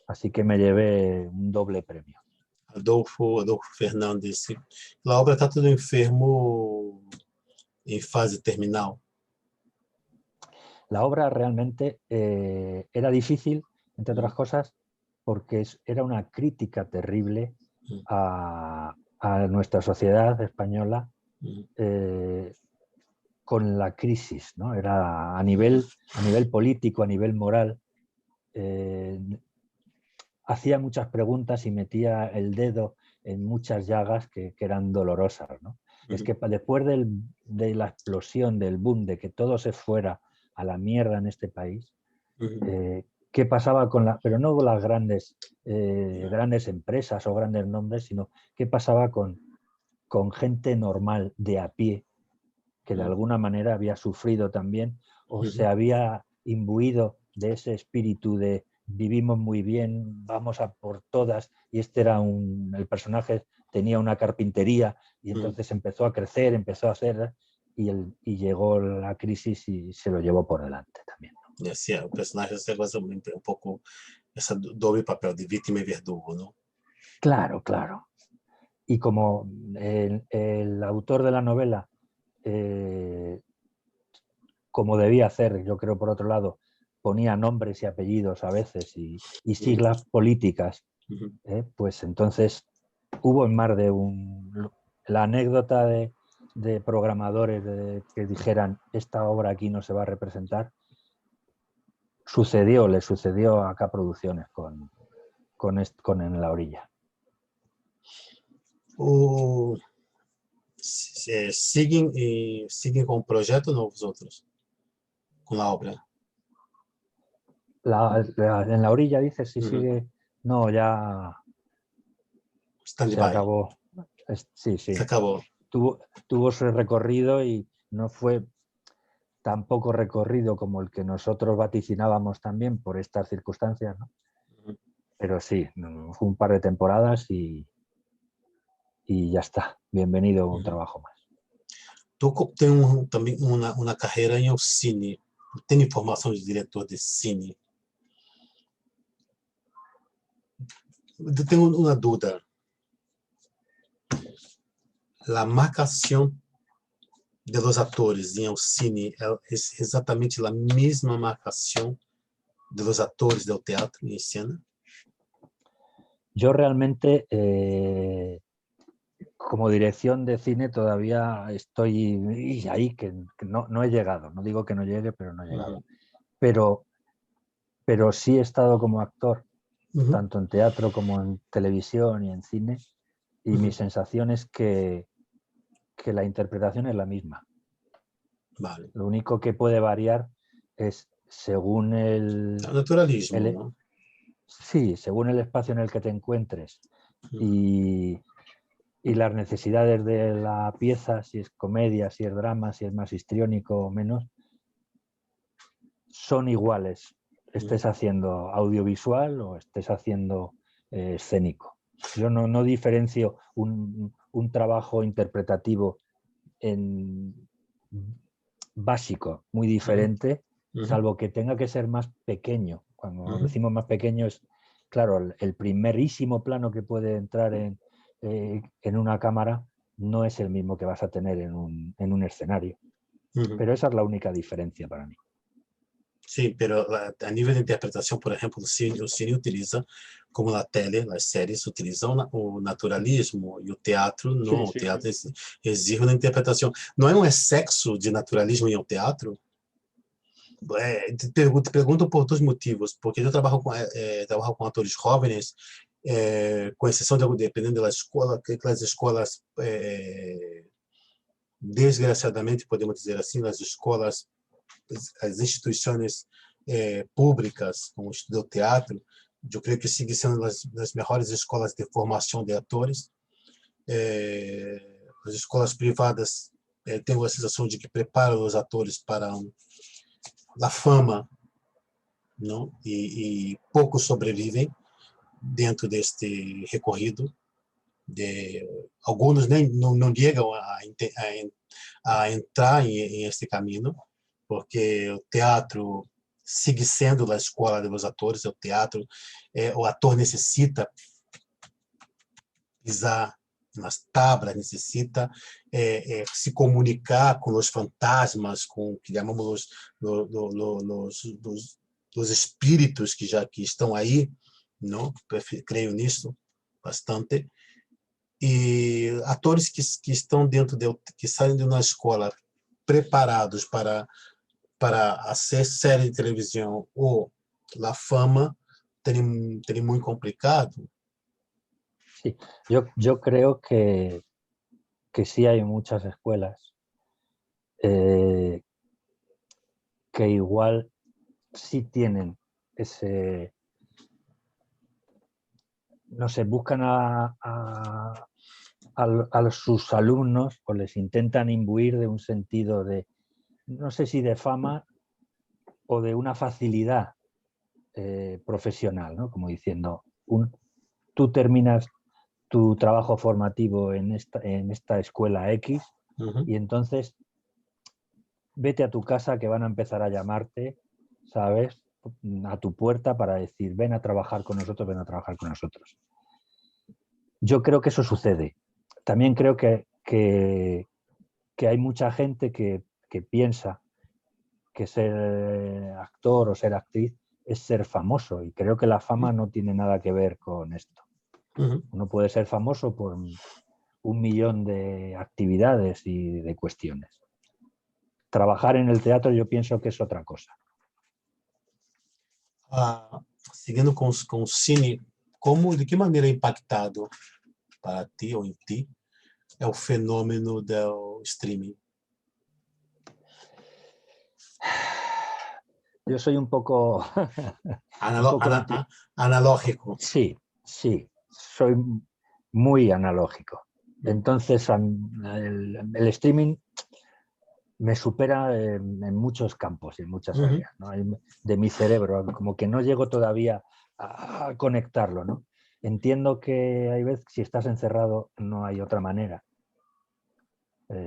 Así que me llevé un doble premio. Adolfo Fernandes. La obra trata de un enfermo en fase terminal. La obra realmente era difícil, entre otras cosas, porque era una crítica terrible a nuestra sociedad española con la crisis, ¿no? Era a nivel político, a nivel moral. Hacía muchas preguntas y metía el dedo en muchas llagas que eran dolorosas, ¿no? Es que después de la explosión, del boom, de que todo se fuera a la mierda en este país, ¿qué pasaba con pero no con las grandes empresas o grandes nombres, sino qué pasaba con gente normal de a pie que de alguna manera había sufrido también o se había imbuido de ese espíritu de vivimos muy bien, vamos a por todas, y este era el personaje tenía una carpintería y entonces empezó a crecer, empezó a hacer y llegó la crisis y se lo llevó por delante también. Sí, o personaje se gosta un poco ese doble papel de víctima y verdugo, ¿no? Claro, claro. Y como el autor de la novela, como debía hacer, yo creo por otro lado, ponía nombres y apellidos a veces y siglas políticas, pues entonces hubo en más de la anécdota de programadores que dijeran esta obra aquí no se va a representar, le sucedió a K Producciones con En la orilla. Siguen con el proyecto, ¿no? Vosotros, con la obra. En la orilla, dices, si sigue. No, ya se acabó. Sí. Se acabó. Tuvo su recorrido y no fue tan poco recorrido como el que nosotros vaticinábamos también por estas circunstancias, ¿no? Pero sí, fue un par de temporadas y ya está. Bienvenido a un trabajo más. Tú tienes también una carrera en el cine. Tienes formación de director de cine. Yo tengo una duda. La marcación de los actores en el cine es exactamente la misma marcación de los actores del teatro en escena. Yo realmente, como dirección de cine, todavía estoy ahí, que no he llegado. No digo que no llegue, pero no he llegado. Pero sí he estado como actor, tanto en teatro como en televisión y en cine, y mi sensación es que la interpretación es la misma. Vale. Lo único que puede variar es según el naturalismo, ¿no? Sí, según el espacio en el que te encuentres y las necesidades de la pieza, si es comedia, si es drama, si es más histriónico o menos, son iguales. Estés haciendo audiovisual o estés haciendo escénico. Yo no diferencio un trabajo interpretativo básico, muy diferente, salvo que tenga que ser más pequeño. Cuando decimos más pequeño es, claro, el primerísimo plano que puede entrar en una cámara no es el mismo que vas a tener en un escenario. Pero esa es la única diferencia para mí. Sí, pero a nivel de interpretación, por ejemplo, el cine utiliza, como la tele, las series utilizan o naturalismo y el teatro no, Sí, el teatro exige una interpretación. ¿No hay un exceso de naturalismo en el teatro? Te pergunto por dois motivos, porque eu trabalho com atores jovens, com exceção de dependendo da escola, aquelas escolas, desgraçadamente, podemos dizer assim, as escolas, as instituições públicas, como o teatro, eu creio que sigue sendo das melhores escolas de formação de atores. As escolas privadas tenho a sensação de que preparam os atores para a fama, não? E poucos sobrevivem dentro deste recorrido. Alguns nem não chegam a entrar em este caminho, porque o teatro sigue sendo a escola dos atores. O teatro, o ator necessita pisar nas tablas, necessita se comunicar com os fantasmas, com o que chamamos os espíritos que estão aí, não? Creio nisso bastante. E atores que estão que saem de uma escola preparados para hacer série de televisão ou a fama, tem muito complicado. Sí, yo creo que sí hay muchas escuelas eh, que igual sí tienen ese, no sé, buscan a sus alumnos o les intentan imbuir de un sentido de, no sé si de fama o de una facilidad profesional, ¿no? Como diciendo, tú terminas tu trabajo formativo en esta escuela X y entonces vete a tu casa que van a empezar a llamarte, ¿sabes? A tu puerta para decir, ven a trabajar con nosotros, ven a trabajar con nosotros. Yo creo que eso sucede. También creo que hay mucha gente que piensa que ser actor o ser actriz es ser famoso, y creo que la fama no tiene nada que ver con esto. Uno puede ser famoso por 1.000.000 de actividades y de cuestiones. Trabajar en el teatro yo pienso que es otra cosa. Seguindo com o cine, de que maneira é impactado para ti ou em ti é o fenômeno do streaming? Yo soy un poco... Analógico. Sí, soy muy analógico. Entonces el streaming me supera en muchos campos y en muchas áreas, ¿no? De mi cerebro, como que no llego todavía a conectarlo, ¿no? Entiendo que hay veces, si estás encerrado, no hay otra manera.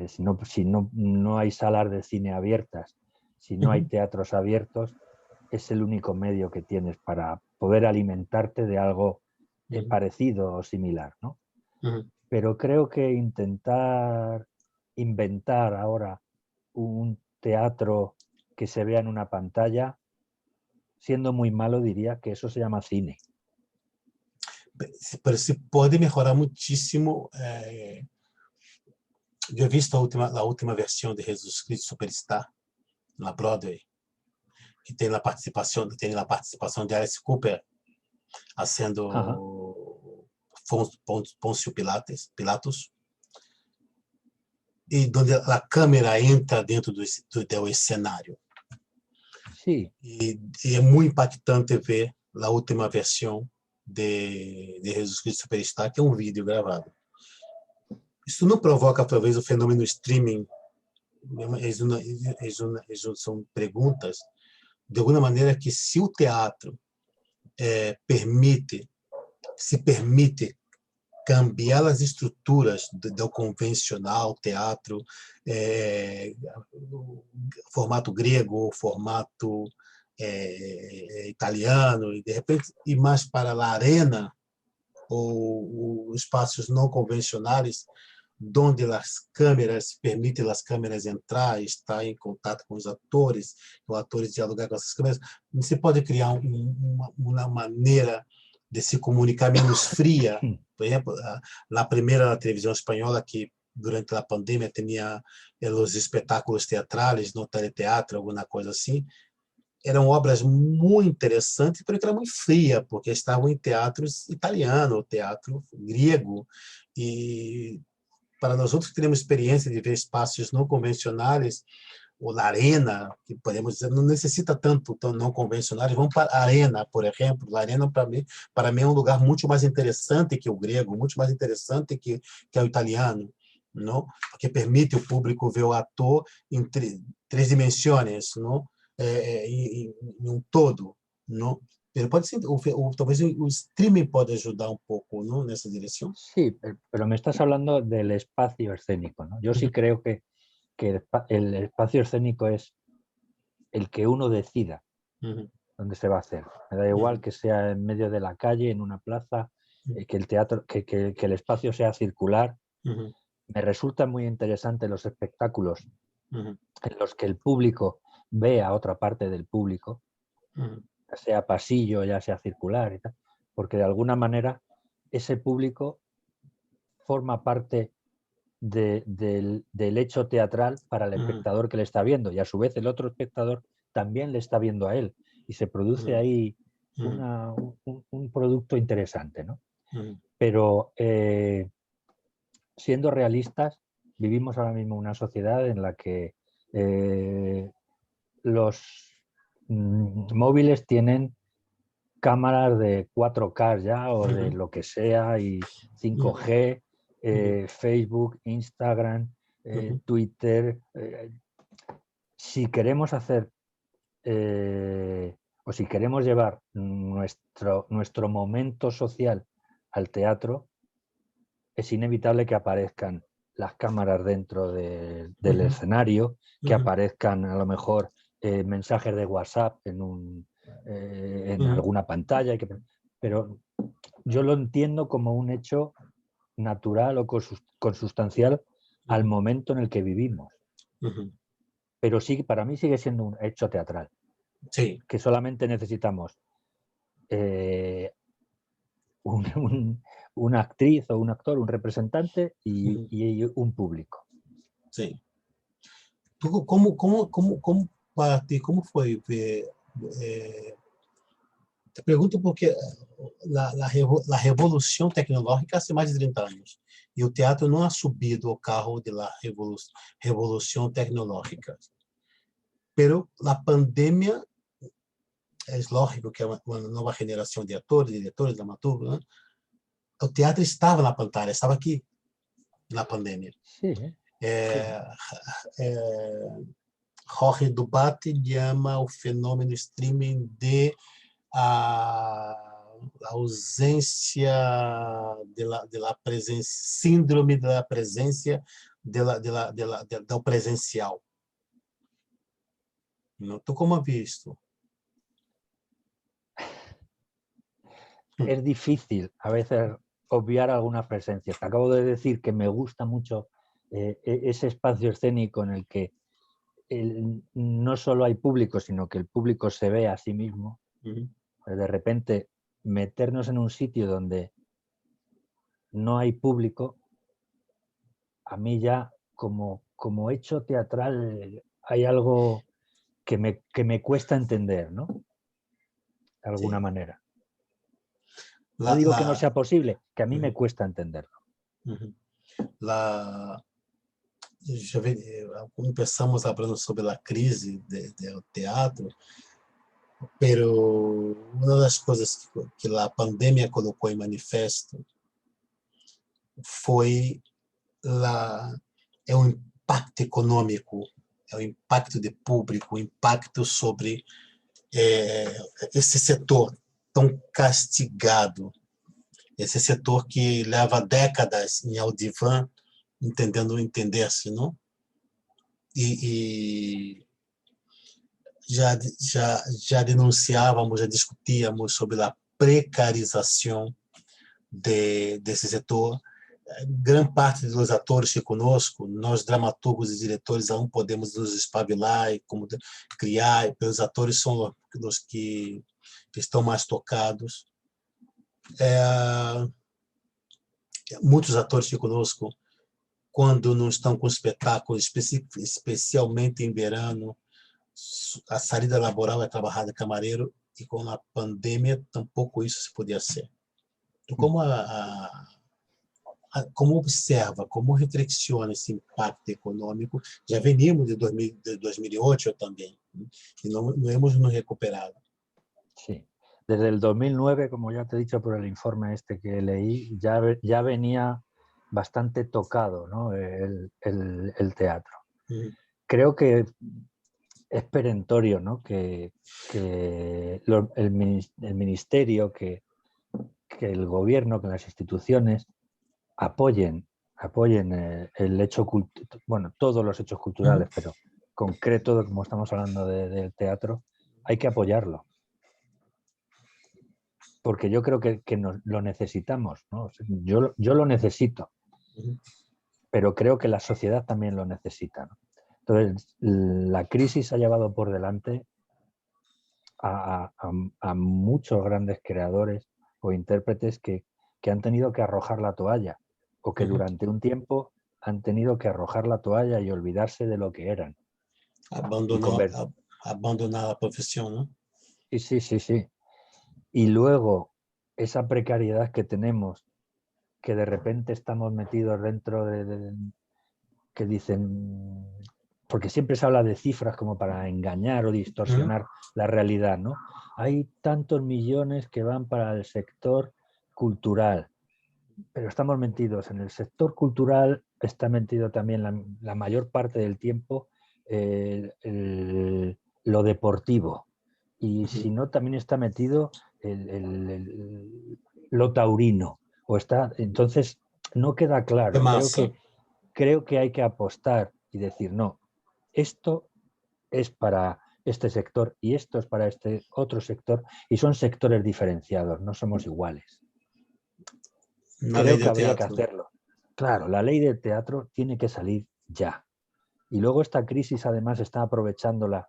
Si no hay salas de cine abiertas, si no hay teatros abiertos, es el único medio que tienes para poder alimentarte de algo parecido o similar, ¿no? Pero creo que intentar inventar ahora un teatro que se vea en una pantalla, siendo muy malo, diría que eso se llama cine. Pero se pode melhorar muitíssimo. Eu he visto a última versão de Jesus Cristo Superstar na Broadway, que tem a participação de Alice Cooper fazendo Pôncio Pilatos, e onde a câmera entra dentro do cenário. Sí. E é muito impactante ver a última versão de Jesus Cristo Superstar, que é um vídeo gravado. Isso não provoca, talvez, o fenômeno streaming? São perguntas, de alguma maneira, que se o teatro se permite cambiar as estruturas do convencional teatro, formato grego, formato italiano, e de repente ir mais para a arena ou espaços não convencionais, onde as câmeras permitem as câmeras entrar, estar em contato com os atores dialogar com essas câmeras. Você pode criar uma maneira de se comunicar menos fria. Por exemplo, na primeira televisão espanhola, que durante a pandemia tinha os espetáculos teatrais, no teleteatro, alguma coisa assim, eram obras muito interessantes, porque era muito fria, porque estavam em teatros italiano, teatro grego, e para nós outros que temos experiência de ver espaços não convencionais, ou na arena, que podemos dizer, não necessita tanto tão não convencionais, vamos para a arena, por exemplo. A arena, para mim é um lugar muito mais interessante que o grego, muito mais interessante que o italiano, não? Porque permite o público ver o ator em três dimensões, não? Em um todo, não? Pode ser, talvez o streaming pode ajudar um pouco, não, nessa direção. Sí, pero me estás hablando del espacio escénico, ¿no? Yo sí creo que el espacio escénico es el que uno decida Uhum, dónde se va a hacer. Me da igual uhum, que sea en medio de la calle, en una plaza, que el teatro, que el espacio sea circular. uhum, Me resultan muy interesantes los espectáculos uhum, en los que el público ve a otra parte del público, uhum, ya sea pasillo, ya sea circular y tal, porque de alguna manera ese público forma parte del hecho teatral para el uhum, espectador que le está viendo, y a su vez el otro espectador también le está viendo a él, y se produce uhum, ahí uhum, un producto interesante, ¿no? uhum, Pero siendo realistas, vivimos ahora mismo una sociedad en la que los móviles tienen cámaras de 4K ya o de uhum, lo que sea y uhum, 5G, uhum, Facebook, Instagram, uhum, Twitter. Si queremos hacer o si queremos llevar nuestro momento social al teatro, es inevitable que aparezcan las cámaras dentro del uhum, escenario, que uhum, aparezcan a lo mejor mensajes de WhatsApp en uhum, alguna pantalla, pero yo lo entiendo como un hecho natural o consustancial al uhum, momento en el que vivimos. uhum. Pero sí, para mí sigue siendo un hecho teatral, Sim, que solamente necesitamos eh, un, un- una actriz o un actor, un representante uhum, y un público. sim. Como para ti, como foi ver? Te pergunto porque a revolução tecnológica há mais de 30 anos e o teatro não ha subido ao carro da revolução tecnológica. Pero a pandemia é lógico que é uma nova geração de atores, diretores, dramaturgos, né? O teatro estava na pantalla, estava aqui na pandemia. Sí, sí. É, é, Jorge Dubate chama o fenômeno streaming de a ausência de la presença, síndrome da presença do presencial. Não? Tu como has visto? Es difícil a veces obviar algunas presencias. Te acabo de decir que me gusta mucho ese espacio escénico en el que no solo hay público, sino que el público se ve a sí mismo. Uhum, De repente, meternos en un sitio donde no hay público, a mí ya como hecho teatral hay algo que me cuesta entender, ¿no? De alguna sim. manera. No La, digo que no la, sea posible, que a mí me uhum, cuesta entenderlo. uhum. La, já vi, quando pensamos falando sobre a crise do teatro, pero uma das coisas que a pandemia colocou em manifesto foi o impacto econômico, é o impacto de público, o impacto sobre esse setor tão castigado, esse setor que leva décadas em Aldivan entendendo entender-se, não? E já denunciávamos, já discutíamos sobre a precarização desse setor. Grande parte dos atores que conosco, nós dramaturgos e diretores, não podemos nos espabilar e como criar, os atores são os que estão mais tocados. Muitos atores que conosco, quando não estão com espetáculos, especialmente em verão, a saída laboral é trabalhar de camareiro e com a pandemia tampouco isso se podia ser. Então, como observa, como reflexiona esse impacto econômico? Já venimos de 2008 também, né? Y no hemos nos recuperado. Sí. Desde el 2009, como ya te he dicho por el informe este que leí, ya venía bastante tocado, ¿no? el teatro. Creo que es perentorio, ¿no? que el ministerio, que el gobierno, que las instituciones apoyen el hecho bueno, todos los hechos culturales, pero concreto, como estamos hablando del teatro, hay que apoyarlo. Porque yo creo que lo necesitamos, ¿no? Yo lo necesito, pero creo que la sociedad también lo necesita, ¿no? Entonces, la crisis ha llevado por delante a muchos grandes creadores o intérpretes que han tenido que arrojar la toalla, o que durante un tiempo han tenido que arrojar la toalla y olvidarse de lo que eran. Abandonar la profesión, ¿no? Sí. Y luego, esa precariedad que tenemos, que de repente estamos metidos dentro que dicen, porque siempre se habla de cifras como para engañar o distorsionar la realidad, ¿no? Hay tantos millones que van para el sector cultural, pero estamos metidos en el sector cultural, está metido también la mayor parte del tiempo lo deportivo, y si no, también está metido lo taurino, entonces no queda claro. Creo que hay que apostar y decir, no, esto es para este sector y esto es para este otro sector, y son sectores diferenciados, no somos iguales. Creo que habría que hacerlo. Claro, la ley del teatro tiene que salir ya. Y luego esta crisis además está aprovechándola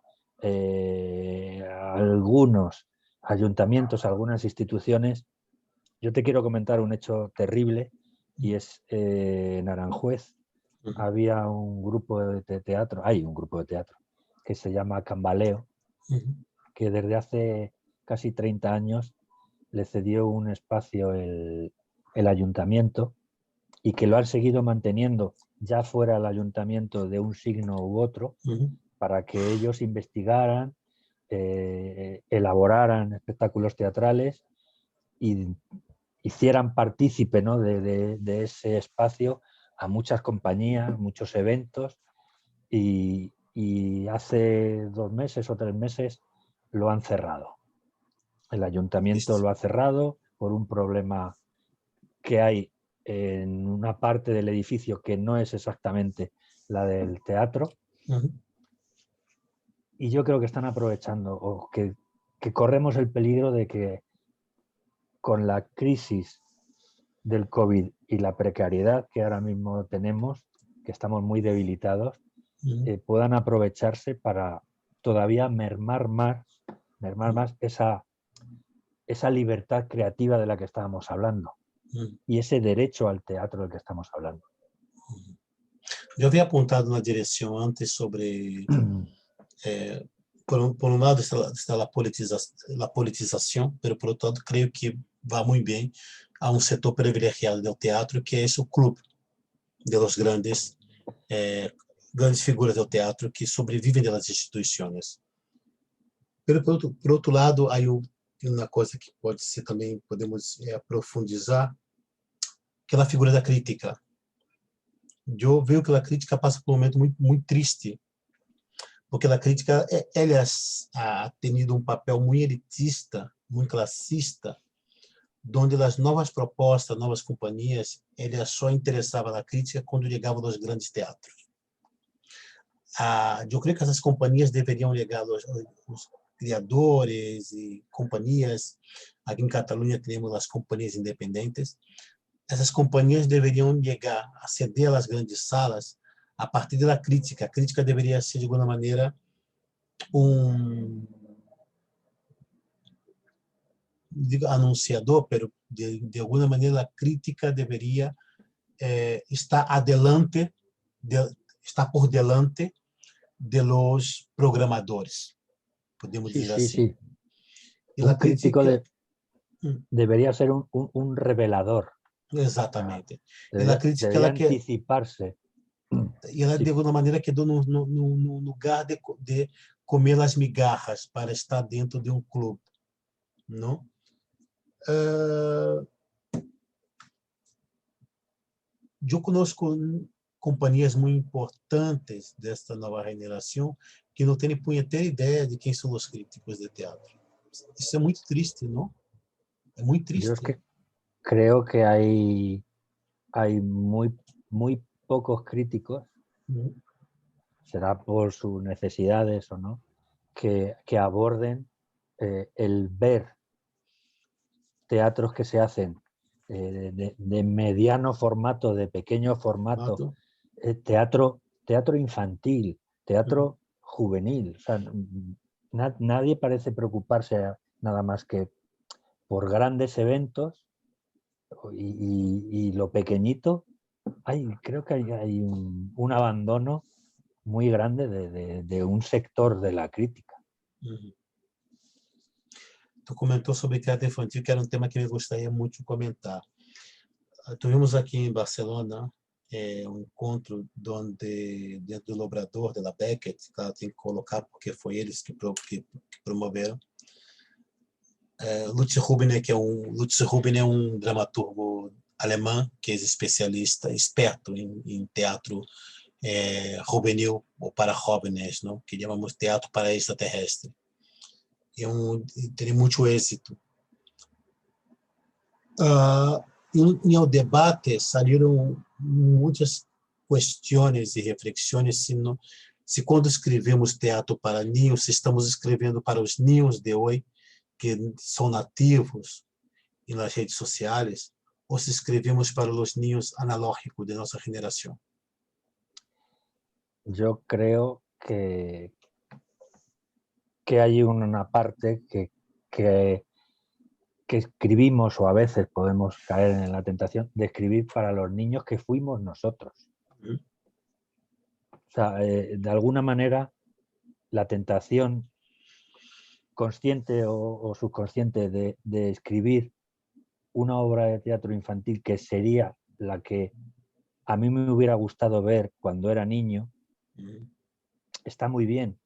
algunos ayuntamientos, algunas instituciones. Yo te quiero comentar un hecho terrible, y es en Aranjuez había un grupo de teatro, hay un grupo de teatro que se llama Cambaleo, que desde hace casi 30 años le cedió un espacio el ayuntamiento, y que lo han seguido manteniendo ya fuera el ayuntamiento de un signo u otro, para que ellos investigaran, elaboraran espectáculos teatrales y hicieran partícipe, ¿no? de ese espacio a muchas compañías, muchos eventos, y hace 2 meses o 3 meses lo han cerrado. El ayuntamiento lo ha cerrado por un problema que hay en una parte del edificio que no es exactamente la del teatro. Y yo creo que están aprovechando, o que corremos el peligro de que con la crisis del COVID y la precariedad que ahora mismo tenemos, que estamos muy debilitados, puedan aprovecharse para todavía mermar más esa libertad creativa de la que estábamos hablando, y ese derecho al teatro del que estamos hablando. Yo había apuntado una dirección antes sobre, por un lado está la politización, pero por otro lado creo que va muy bien a un sector privilegiado del teatro, que es el club de los grandes figuras del teatro que sobreviven de las instituciones. Pero por outro lado, hay uma coisa que pode ser também, podemos aprofundizar, que é a figura da crítica. Eu vejo que a crítica passa por um momento muito triste, porque a crítica ela ha tenido um papel muito elitista, muito classista, onde as novas propostas, novas companhias, elas só interessavam na crítica quando chegavam aos grandes teatros. Eu creio que essas companhias deveriam chegar aos criadores e companhias. Aqui em Catalunha temos as companhias independentes. Essas companhias deveriam chegar a ceder às grandes salas a partir da crítica. A crítica deveria ser, de alguma maneira, digo anunciador, pero de alguma maneira a crítica deveria estar adelante, estar por delante de los programadores, podemos Sí, decir sí, así. sí. Y Un la crítico crítica, mm, debería ser un revelador. O sea, exatamente. E a crítica, debería anticiparse. ela Sí, de alguma maneira quedou no lugar de comer as migarras para estar dentro de um clube, não? Eu conosco companhias muito importantes desta nova geração que não têm punheteira ideia de quem são os críticos de teatro. Isso é muito triste, não? É muito yo es triste. que creo que hay muy pocos críticos, será por sus necesidades o no, que aborden el ver teatros que se hacen de mediano formato, de pequeño formato, teatro infantil, teatro juvenil. O sea, nadie parece preocuparse nada más que por grandes eventos y lo pequeñito. Creo que hay un abandono muy grande de un sector de la crítica. Tu comentou sobre teatro infantil, que era um tema que eu gostaria muito de comentar. Tivemos aqui em Barcelona um encontro onde, dentro do Obrador, da Beckett, claro, tem que colocar, porque foi eles que promoveram. Lutz Rubiner, Lutz Rubiner é um dramaturgo alemão, que é especialista, experto em teatro juvenil, ou para jóvenes, não? Que chamamos teatro para extraterrestre. Tem muito êxito. Em el debate saíram muitas questões e reflexões se quando escrevemos teatro para ninhos, se estamos escrevendo para os ninhos de hoje, que são nativos nas redes sociais, ou se escrevemos para os ninhos analógicos de nossa geração. Yo creo que hay una parte que escribimos, o a veces podemos caer en la tentación de escribir para los niños que fuimos nosotros. O sea, de alguna manera la tentación consciente o subconsciente de escribir una obra de teatro infantil que sería la que a mí me hubiera gustado ver cuando era niño, está muy bien,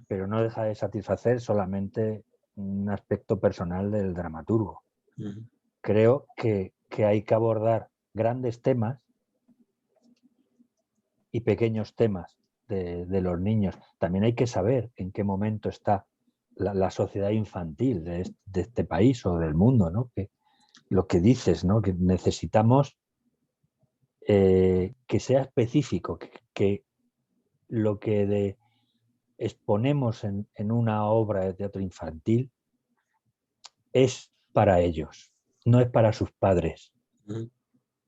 pero no deja de satisfacer solamente un aspecto personal del dramaturgo. Creo que hay que abordar grandes temas y pequeños temas de los niños. También hay que saber en qué momento está la sociedad infantil de este país o del mundo, ¿no? Que lo que dices, ¿no? Que necesitamos que sea específico, que lo que exponemos en una obra de teatro infantil es para ellos, no es para sus padres,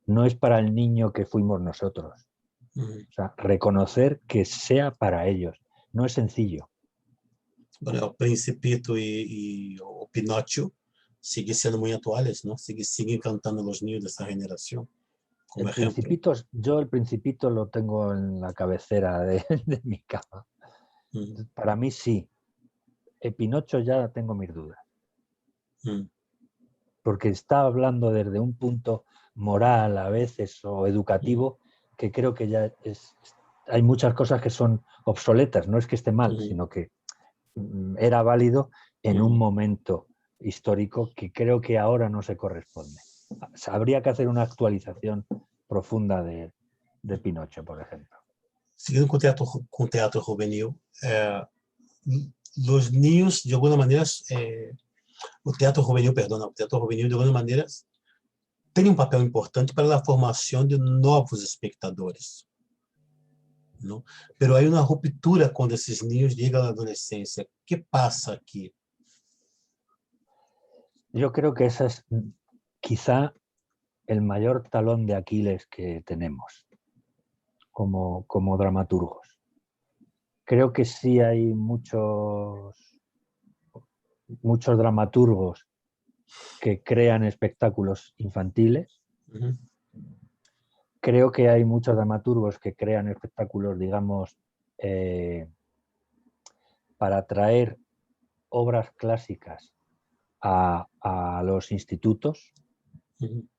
no es para el niño que fuimos nosotros. O sea, reconocer que sea para ellos. No es sencillo. Bueno, o Principito y o Pinocho siguen siendo muy actuales, ¿no? Siguen cantando los niños de esta generación, como ejemplo. Yo el Principito lo tengo en la cabecera de mi cama. Para mí sí. El Pinocho ya tengo mis dudas. Porque está hablando desde un punto moral a veces o educativo que creo que ya hay muchas cosas que son obsoletas. No es que esté mal, sino que era válido en un momento histórico que creo que ahora no se corresponde. Habría que hacer una actualización profunda de Pinocho, por ejemplo. Siguiendo con teatro juvenil, los niños, de alguna manera, o teatro juvenil de alguma maneira tem papel importante para a formação de novos espectadores, não? Pero há uma ruptura quando esses niños chegam à adolescência. ¿Qué pasa aqui? Yo creo que ese es quizá el mayor talón de Aquiles que tenemos como dramaturgos. Creo que sí hay muchos dramaturgos que crean espectáculos infantiles. Creo que hay muchos dramaturgos que crean espectáculos, digamos, para traer obras clásicas a los institutos,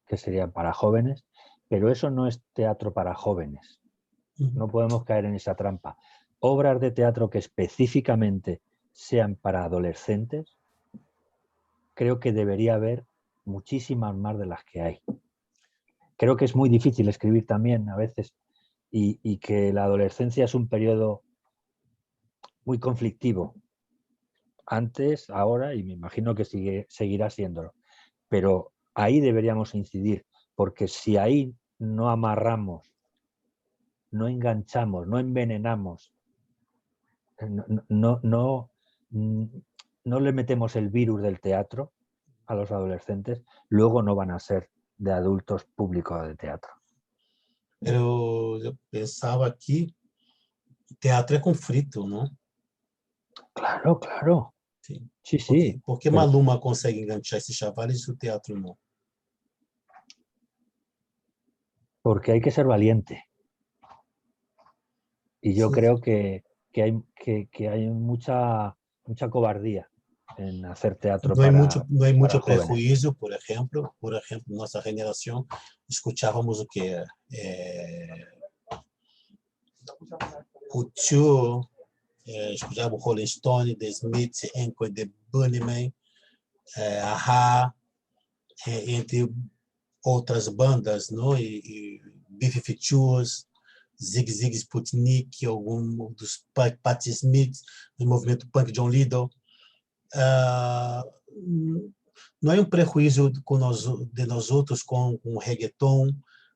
que serían para jóvenes, pero eso no es teatro para jóvenes. No podemos caer en esa trampa. Obras de teatro que específicamente sean para adolescentes, creo que debería haber muchísimas más de las que hay. Creo que es muy difícil escribir también a veces y que la adolescencia es un periodo muy conflictivo. Antes, ahora, y me imagino que seguirá siéndolo. Pero ahí deberíamos incidir, porque si ahí no amarramos, no enganchamos, no envenenamos, no le metemos el virus del teatro a los adolescentes, luego no van a ser de adultos públicos de teatro. Pero eu pensava que teatro é conflito, não? Claro, claro. Sim. Sí, sí. Por que Maluma consegue enganchar esses chavales e o teatro não? Porque hay que ser valiente. Y yo Sí. creo que hay mucha cobardía en hacer teatro Não é para muito jóvenes. prejuízo, por exemplo, nossa geração escutávamos o que U2, escutava o Rolling Stone, The Smiths, Encore, The Bunnymen, A-ha, entre outras bandas, não? E B-52s, Zig Zig Sputnik, algum dos Patti Smith, do movimento punk John Lydon. Não é um prejuízo de nós outros com o reggaeton,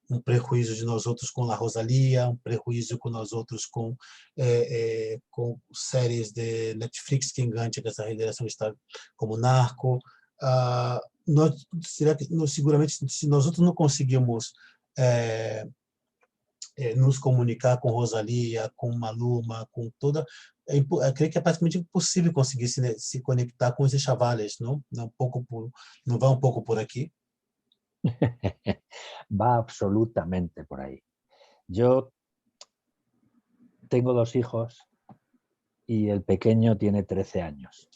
um prejuízo de nós outros com a Rosalía, um prejuízo com nós outros com séries de Netflix que engancha que essa geração está como Narco. Seguramente, se nós outros não conseguimos nos comunicar com Rosalía, com Maluma, com toda... Eu creio que é praticamente impossível conseguir se conectar com esses chavales, não? Não vai um pouco por aqui? Va absolutamente por ahí. Yo tengo 2 hijos y el pequeño tiene 13 años.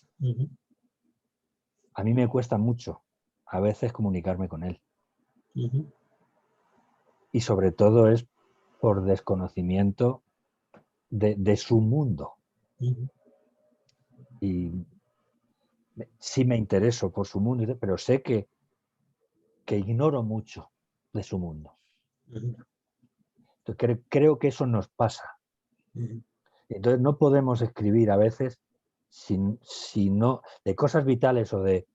A mí me cuesta mucho a veces comunicarme con él. Y sobre todo es por desconocimiento de su mundo. Y sí me intereso por su mundo, pero sé que ignoro mucho de su mundo. Entonces, creo que eso nos pasa. Entonces no podemos escribir a veces si no, de cosas vitales o de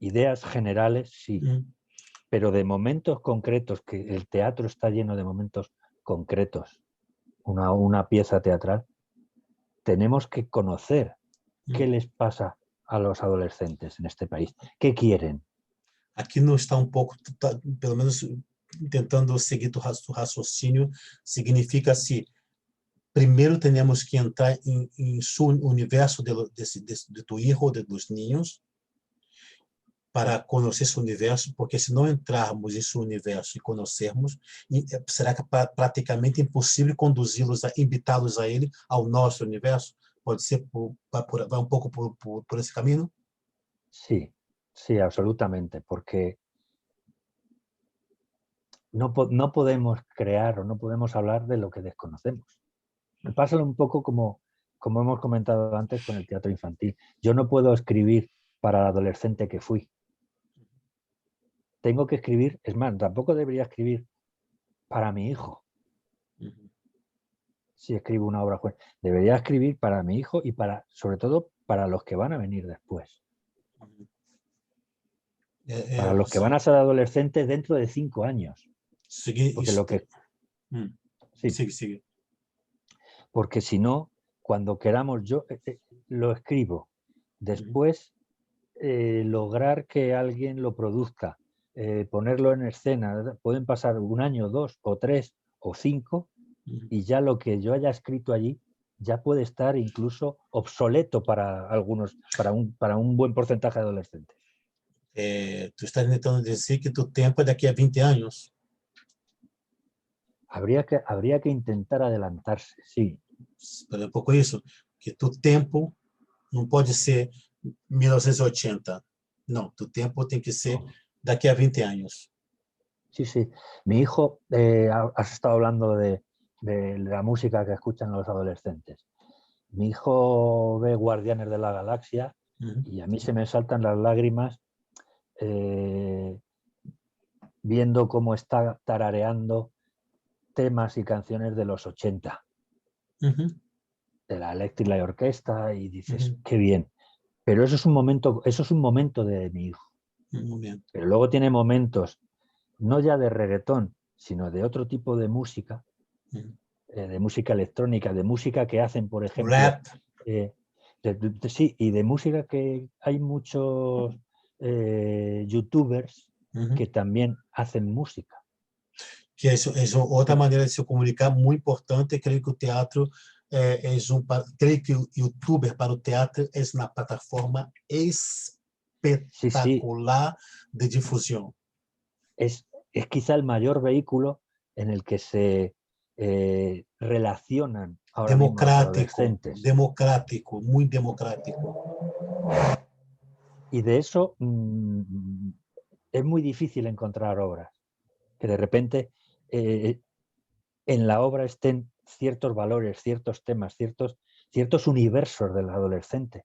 ideas generales, sí, pero de momentos concretos, que el teatro está lleno de momentos concretos, una pieza teatral, tenemos que conocer qué les pasa a los adolescentes en este país, qué quieren. Aqui não está um pouco, pelo menos tentando seguir o raciocínio, significa se primeiro temos que entrar em seu universo de tu hijo, de los niños, para conhecer seu universo, porque se não entrarmos em seu universo e conhecermos, será que é praticamente impossível conduzi-los, invitá-los a ele, ao nosso universo? Pode ser, vai um pouco por esse caminho? Sí, sí, absolutamente, porque no podemos crear o no podemos hablar de lo que desconocemos. Me pasa un poco como hemos comentado antes con el teatro infantil. Yo no puedo escribir para el adolescente que fui. Tengo que escribir, es más, tampoco debería escribir para mi hijo. Si escribo una obra joven, debería escribir para mi hijo y sobre todo para los que van a venir después. Para los que van a ser adolescentes dentro de 5 años. Porque sigue. Porque si no, cuando queramos, yo lo escribo. Después, lograr que alguien lo produzca, ponerlo en escena, pueden pasar 1 año, 2 o 3 o 5, y ya lo que yo haya escrito allí ya puede estar incluso obsoleto para algunos, para un buen porcentaje de adolescentes. Tu estás tentando dizer que tu tempo é daqui a 20 anos? Habría que intentar adelantarse, sí. Pero é um pouco isso, que tu tempo não pode ser 1980. Não, tu tempo tem que ser daqui a 20 anos. Sí, sí. Mi hijo, has estado hablando de la música que escuchan los adolescentes. Mi hijo ve Guardianes de la Galaxia y a mí se me saltan las lágrimas viendo cómo está tarareando temas y canciones de los 80, de la Electric Light Orchestra, y dices, qué bien. Pero eso es un momento de mi hijo. Um momento. Pero luego tiene momentos, no ya de reggaetón, sino de otro tipo de música electrónica, de música que hacen, por ejemplo, Rap. Sí, y de música que hay muchos youtubers que también hacen música. Que é outra maneira de se comunicar muito importante. Eu creio que o teatro creio que o youtuber para o teatro é uma plataforma espetacular de difusão. Es quizá el mayor vehículo en el que se relacionan ahora mismo los adolescentes. Democrático, muy democrático. Y de eso es muy difícil encontrar obras, que de repente en la obra estén ciertos valores, ciertos temas, ciertos universos del adolescente.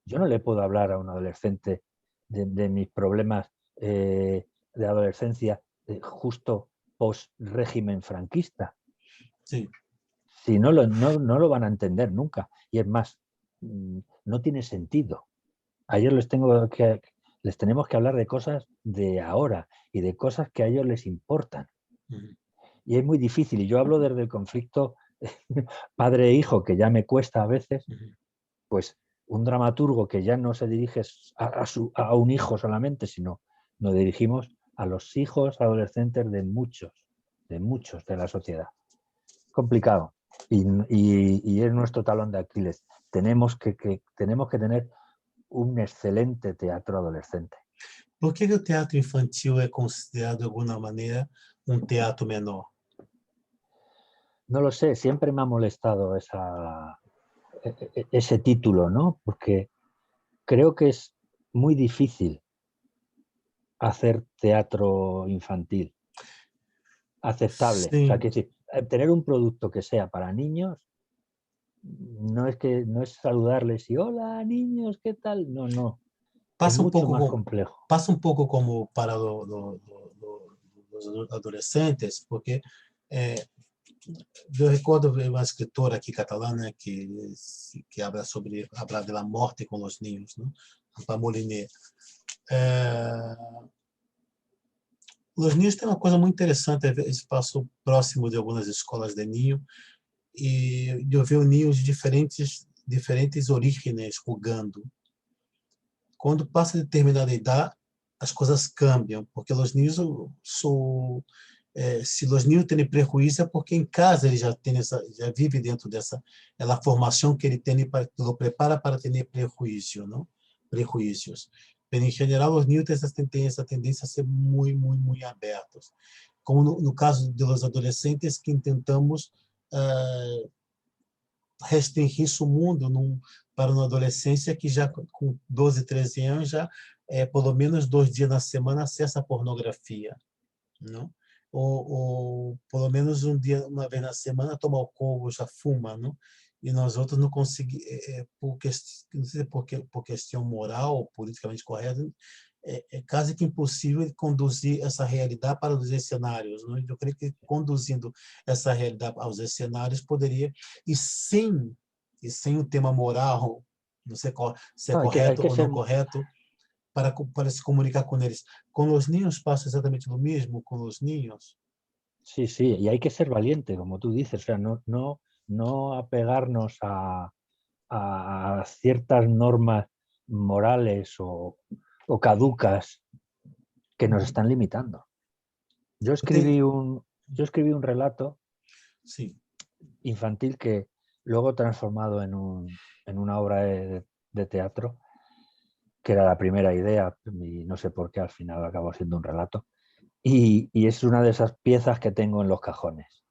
Yo no le puedo hablar a un adolescente de mis problemas de adolescencia justo post-régimen franquista. Sí. Si no lo van a entender nunca. Y es más, no tiene sentido. A ellos les tenemos que hablar de cosas de ahora y de cosas que a ellos les importan. Y es muy difícil. Y yo hablo desde el conflicto padre e hijo, que ya me cuesta a veces, pues un dramaturgo que ya no se dirige a un hijo solamente, sino nos dirigimos a los hijos adolescentes de muchos de la sociedad. Complicado. Y es nuestro talón de Aquiles. Tenemos que tener un excelente teatro adolescente. Por que o teatro infantil é considerado de alguma maneira um teatro menor? No lo sé, siempre me ha molestado ese título, ¿no? Porque creo que es muy difícil hacer teatro infantil aceptable. Sim. O sea, que sí, tener un producto que sea para niños no es saludarles y hola niños, ¿qué tal? No. Es mucho más complejo. Passa um pouco como para os adolescentes, porque eu recordo uma escritora aqui catalana que habla de la morte com os niños, ¿no? Pamoliné. Os niños têm uma coisa muito interessante, eles passam próximo de algumas escolas de ninho e eu vejo ninhos de diferentes origens jogando. Quando passa determinada idade, as coisas cambiam, porque os niños se os niños têm prejuízo é porque em casa ele já vive dentro dessa formação que ele tem para que lo prepara para ter prejuízo, não? Prejuízos. Mas em geral os niños têm essa tendência a ser muito abertos, como no caso dos adolescentes que tentamos restringir o mundo para uma adolescência que já com 12, 13 anos já pelo menos 2 dias na semana acessa a pornografia, não? Ou pelo menos um dia, uma vez na semana toma álcool, já fuma, não? E nós outros não conseguimos, não sei por questão moral, politicamente correta, é quase que impossível conduzir essa realidade para os cenários, não? Eu creio que conduzindo essa realidade aos cenários poderia, e sem o tema moral, não sei se é correto ou não correto, para se comunicar com eles. Com os niños passa exatamente o mesmo com os niños. Sí, sí, y hay que ser valiente, como tú dices, o sea, no apegarnos a ciertas normas morales o caducas que nos están limitando. Yo escribí un relato infantil que luego transformado en una obra de teatro, que era la primera idea, y no sé por qué al final acabó siendo un relato, y es una de esas piezas que tengo en los cajones.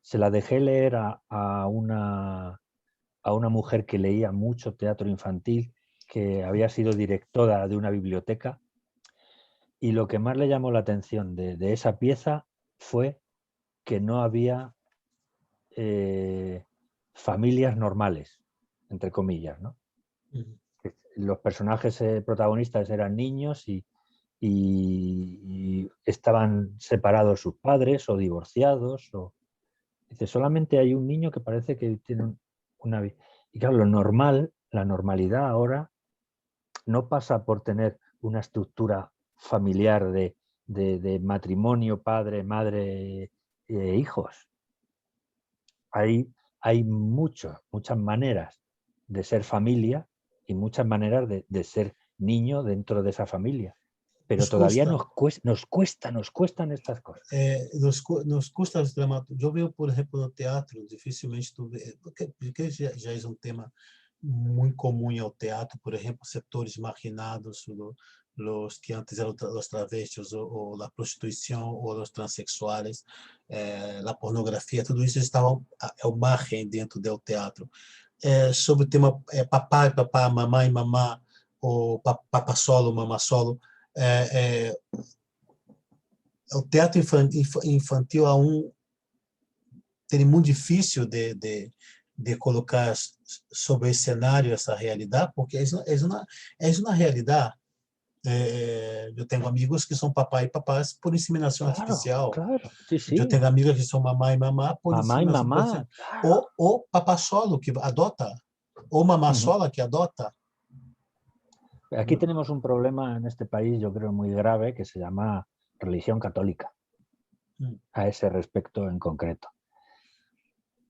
Se la dejé leer a una a una mujer que leía mucho teatro infantil, que había sido directora de una biblioteca, y lo que más le llamó la atención de esa pieza fue que no había familias normales, entre comillas, ¿no? Los personajes protagonistas eran niños y estaban separados sus padres o divorciados. Dice, solamente hay un niño que parece que tiene una vida. Y claro, lo normal, la normalidad ahora no pasa por tener una estructura familiar de matrimonio, padre, madre, hijos. Hay muchas maneras de ser familia y muchas maneras de ser niño dentro de esa familia. Pero Nos todavía custa, nos cuestan estas cosas. nos custa os dramaturgos. Eu vejo, por exemplo, no teatro, dificilmente tu vê, porque já é um tema muito comum ao teatro, por exemplo, setores marginados, los que antes eram os travestis, ou a prostituição, ou os transexuais, a pornografia, tudo isso estava ao margem dentro do teatro. Sobre o tema papai, papá, mamãe, mamá, ou papá solo, mamá solo, é, é, o teatro infantil seria muito difícil de colocar sobre o cenário essa realidade, porque é uma realidade. Eu tenho amigos que são papai e papás por inseminação Claro, artificial. claro, sí, Eu sí. tenho amigas que são mamãe e mamá por Mamá y inseminação artificial. mamá, claro. Ou papá solo que adota, ou mamá Ujú. sola que adota. Aquí tenemos un problema en este país, yo creo, muy grave, que se llama religión católica, a ese respecto en concreto.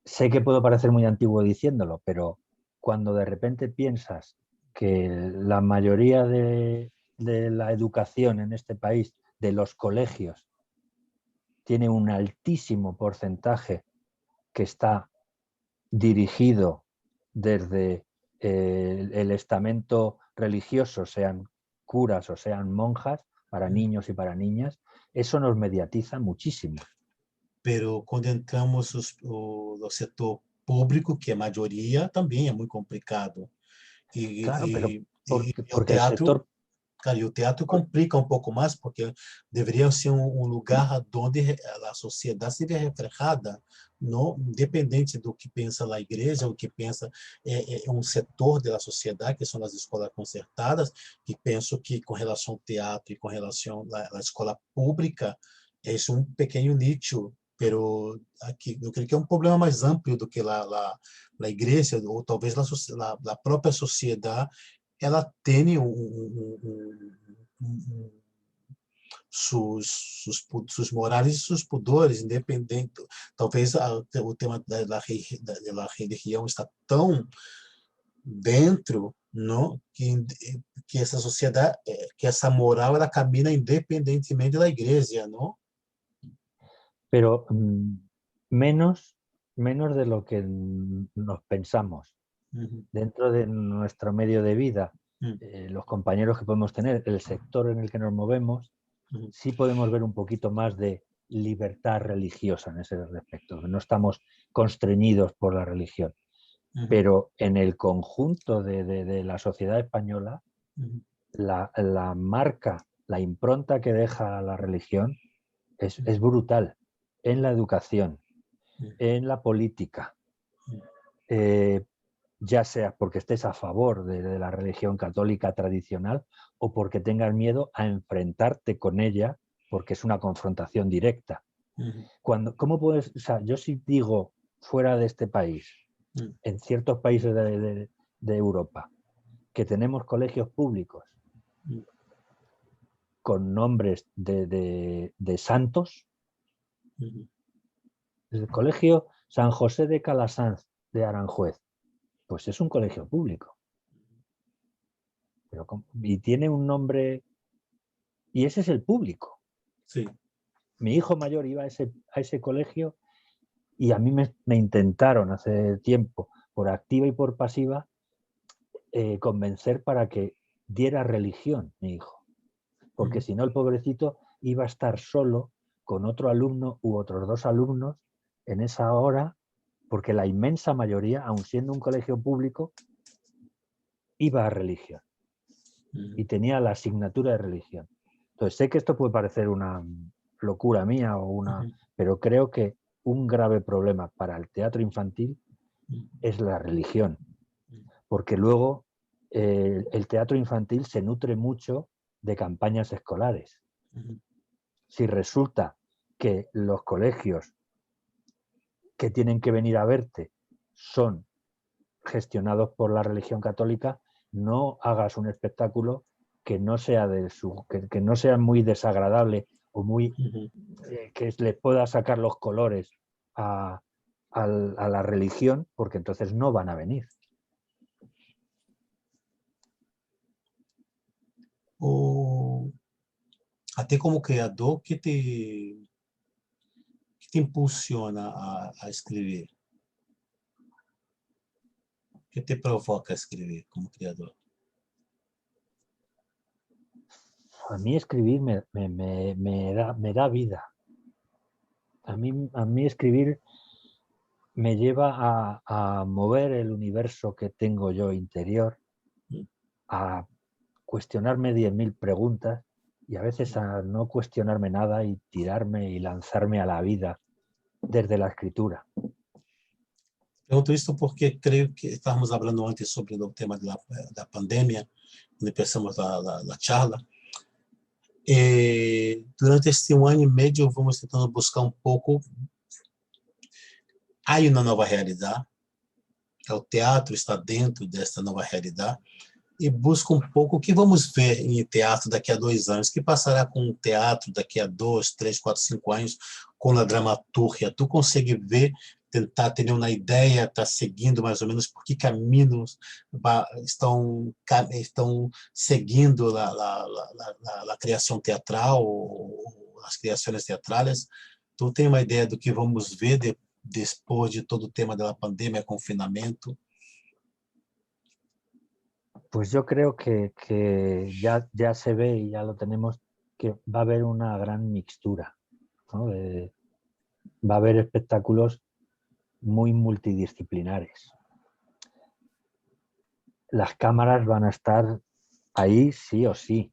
Sé que puedo parecer muy antiguo diciéndolo, pero cuando de repente piensas que la mayoría de la educación en este país, de los colegios, tiene un altísimo porcentaje que está dirigido desde el estamento religioso, sean curas o sean monjas, para niños y para niñas, eso nos mediatiza muchísimo. Pero quando entramos no setor público, que é a maioria, também é muito complicado. Claro, pero E o porque el teatro, sector... cara, e o teatro complica um pouco mais, porque deveria ser lugar onde a sociedade seja reflejada, não, independente do que pensa a igreja, o que pensa um setor da sociedade, que são as escolas concertadas, que penso que com relação ao teatro e com relação à escola pública, é um pequeno nicho, pero aqui eu creio que é um problema mais amplo do que a igreja, ou talvez a própria sociedade, ela tem suas morais e seus pudores, independente. Talvez o tema da religião está tão dentro, não, que essa sociedade, que essa moral, ela camina independentemente da igreja, não? Pero menos de lo que nos pensamos. Dentro de nuestro medio de vida, los compañeros que podemos tener, el sector en el que nos movemos, sí podemos ver un poquito más de libertad religiosa en ese respecto. No estamos constreñidos por la religión. Pero en el conjunto de la sociedad española, la marca, la impronta que deja la religión es brutal. En la educación, en la política, ya sea porque estés a favor de la religión católica tradicional o porque tengas miedo a enfrentarte con ella porque es una confrontación directa. ¿Cómo puedes, o sea, yo si digo fuera de este país, en ciertos países de Europa, que tenemos colegios públicos con nombres de santos, el colegio San José de Calasanz de Aranjuez, pues es un colegio público. Y tiene un nombre, y ese es el público. Sí. Mi hijo mayor iba a ese colegio y a mí me intentaron hace tiempo, por activa y por pasiva, convencer para que diera religión mi hijo. Porque si no, el pobrecito iba a estar solo con otro alumno u otros dos alumnos en esa hora porque la inmensa mayoría, aun siendo un colegio público, iba a religión y tenía la asignatura de religión. Entonces, sé que esto puede parecer una locura mía, pero creo que un grave problema para el teatro infantil es la religión, porque luego el teatro infantil se nutre mucho de campañas escolares. Si resulta que los colegios que tienen que venir a verte son gestionados por la religión católica, no hagas un espectáculo que no sea que no sea muy desagradable o muy que les pueda sacar los colores a la religión, porque entonces no van a venir. Até como criador, que te impulsiona a escrever? Que te provoca a escrever como criador? A mí escribir me da vida. A mí escribir me lleva a mover el universo que tengo yo interior, a cuestionarme 10.000 preguntas y a veces a no cuestionarme nada y tirarme y lanzarme a la vida desde la escritura. Pergunto isso porque creio que estávamos falando antes sobre o tema da pandemia, quando começamos a charla. Durante este 1 ano e meio, vamos tentando buscar um pouco. Há uma nova realidade, o teatro está dentro desta nova realidade, e busca um pouco o que vamos ver em teatro daqui a 2 anos, o que passará com o teatro daqui a 2, 3, 4, 5 anos, com a dramaturgia. Tu consegue ver, tentar ter uma ideia, está seguindo mais ou menos por que caminhos estão seguindo a criação teatral, as criações teatrais. Tu tem uma ideia do que vamos ver depois de todo o tema da pandemia, confinamento? Pues yo creo que ya se ve y ya lo tenemos, que va a haber una gran mixtura, ¿no? Va a haber espectáculos muy multidisciplinares. Las cámaras van a estar ahí sí o sí.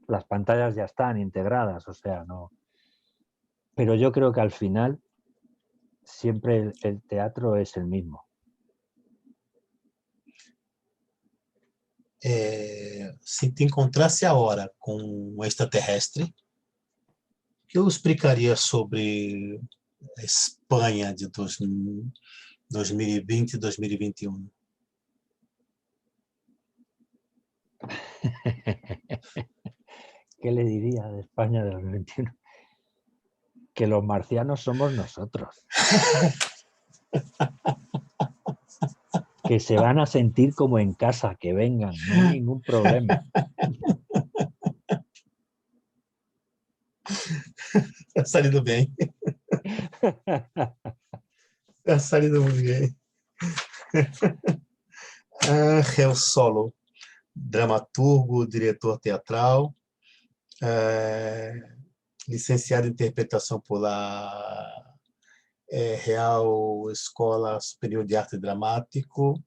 Las pantallas ya están integradas, o sea, no. Pero yo creo que al final siempre el teatro es el mismo. Se te encontrasse agora com um extraterrestre, o que eu explicaria sobre a Espanha de 2020 e 2021? ¿Qué le diría de España de 2021? Que los marcianos somos nosotros. Que se van a sentir como en casa, que vengan, no hay ningún problema. Está salindo bem. Está salindo muito bem. Ángel Solo, dramaturgo, diretor teatral, licenciado em interpretação pela Real Escola Superior de Arte Dramático,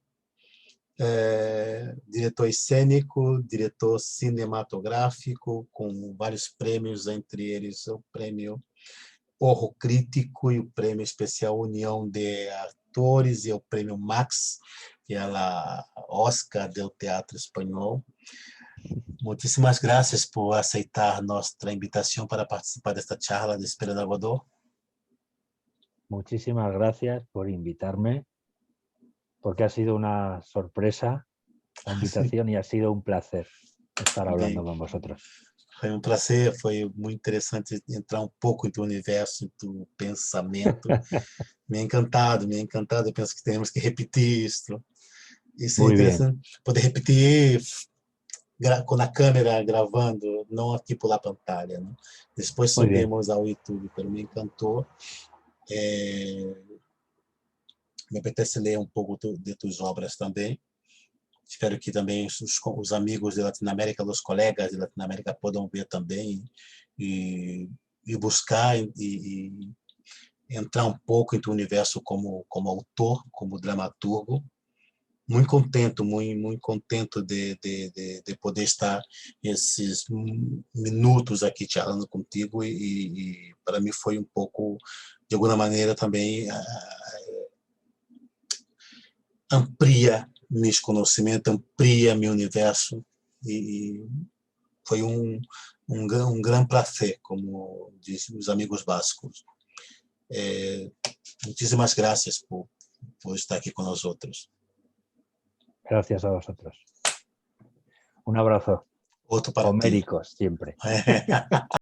diretor cênico, diretor cinematográfico, com vários prêmios, entre eles o prêmio Horror Crítico e o prêmio especial União de Atores e o prêmio Max, que é a Oscar do Teatro Espanhol. Muitíssimas graças por aceitar nossa invitação para participar desta charla de Espera de Godot. Muchísimas gracias por invitarme, porque ha sido una sorpresa la invitación y ha sido un placer estar hablando con vosotros. Foi um prazer, foi muito interessante entrar um pouco em teu universo, em teu pensamento. Me ha encantado, me ha encantado. Eu penso que temos que repetir isso. Isso é interessante, poder repetir com a câmera gravando, não aqui pela pantalla, né? Depois subimos ao YouTube, mas me encantou. Me apetece ler um pouco de tuas obras também. Espero que também os amigos de Latinoamérica, os colegas de Latinoamérica, possam ver também e buscar e entrar um pouco em tu universo como autor, como dramaturgo. Muito contento, muito contento de poder estar esses minutos aqui charlando contigo e para mim foi um pouco, de alguma maneira também, amplia meus conhecimentos, amplia meu universo e foi um grande prazer, como dizem os amigos bascos. Muchísimas gracias por estar aqui com nós outros. Gracias a vosotros. Un abrazo. Outro para ti. Homéricos siempre.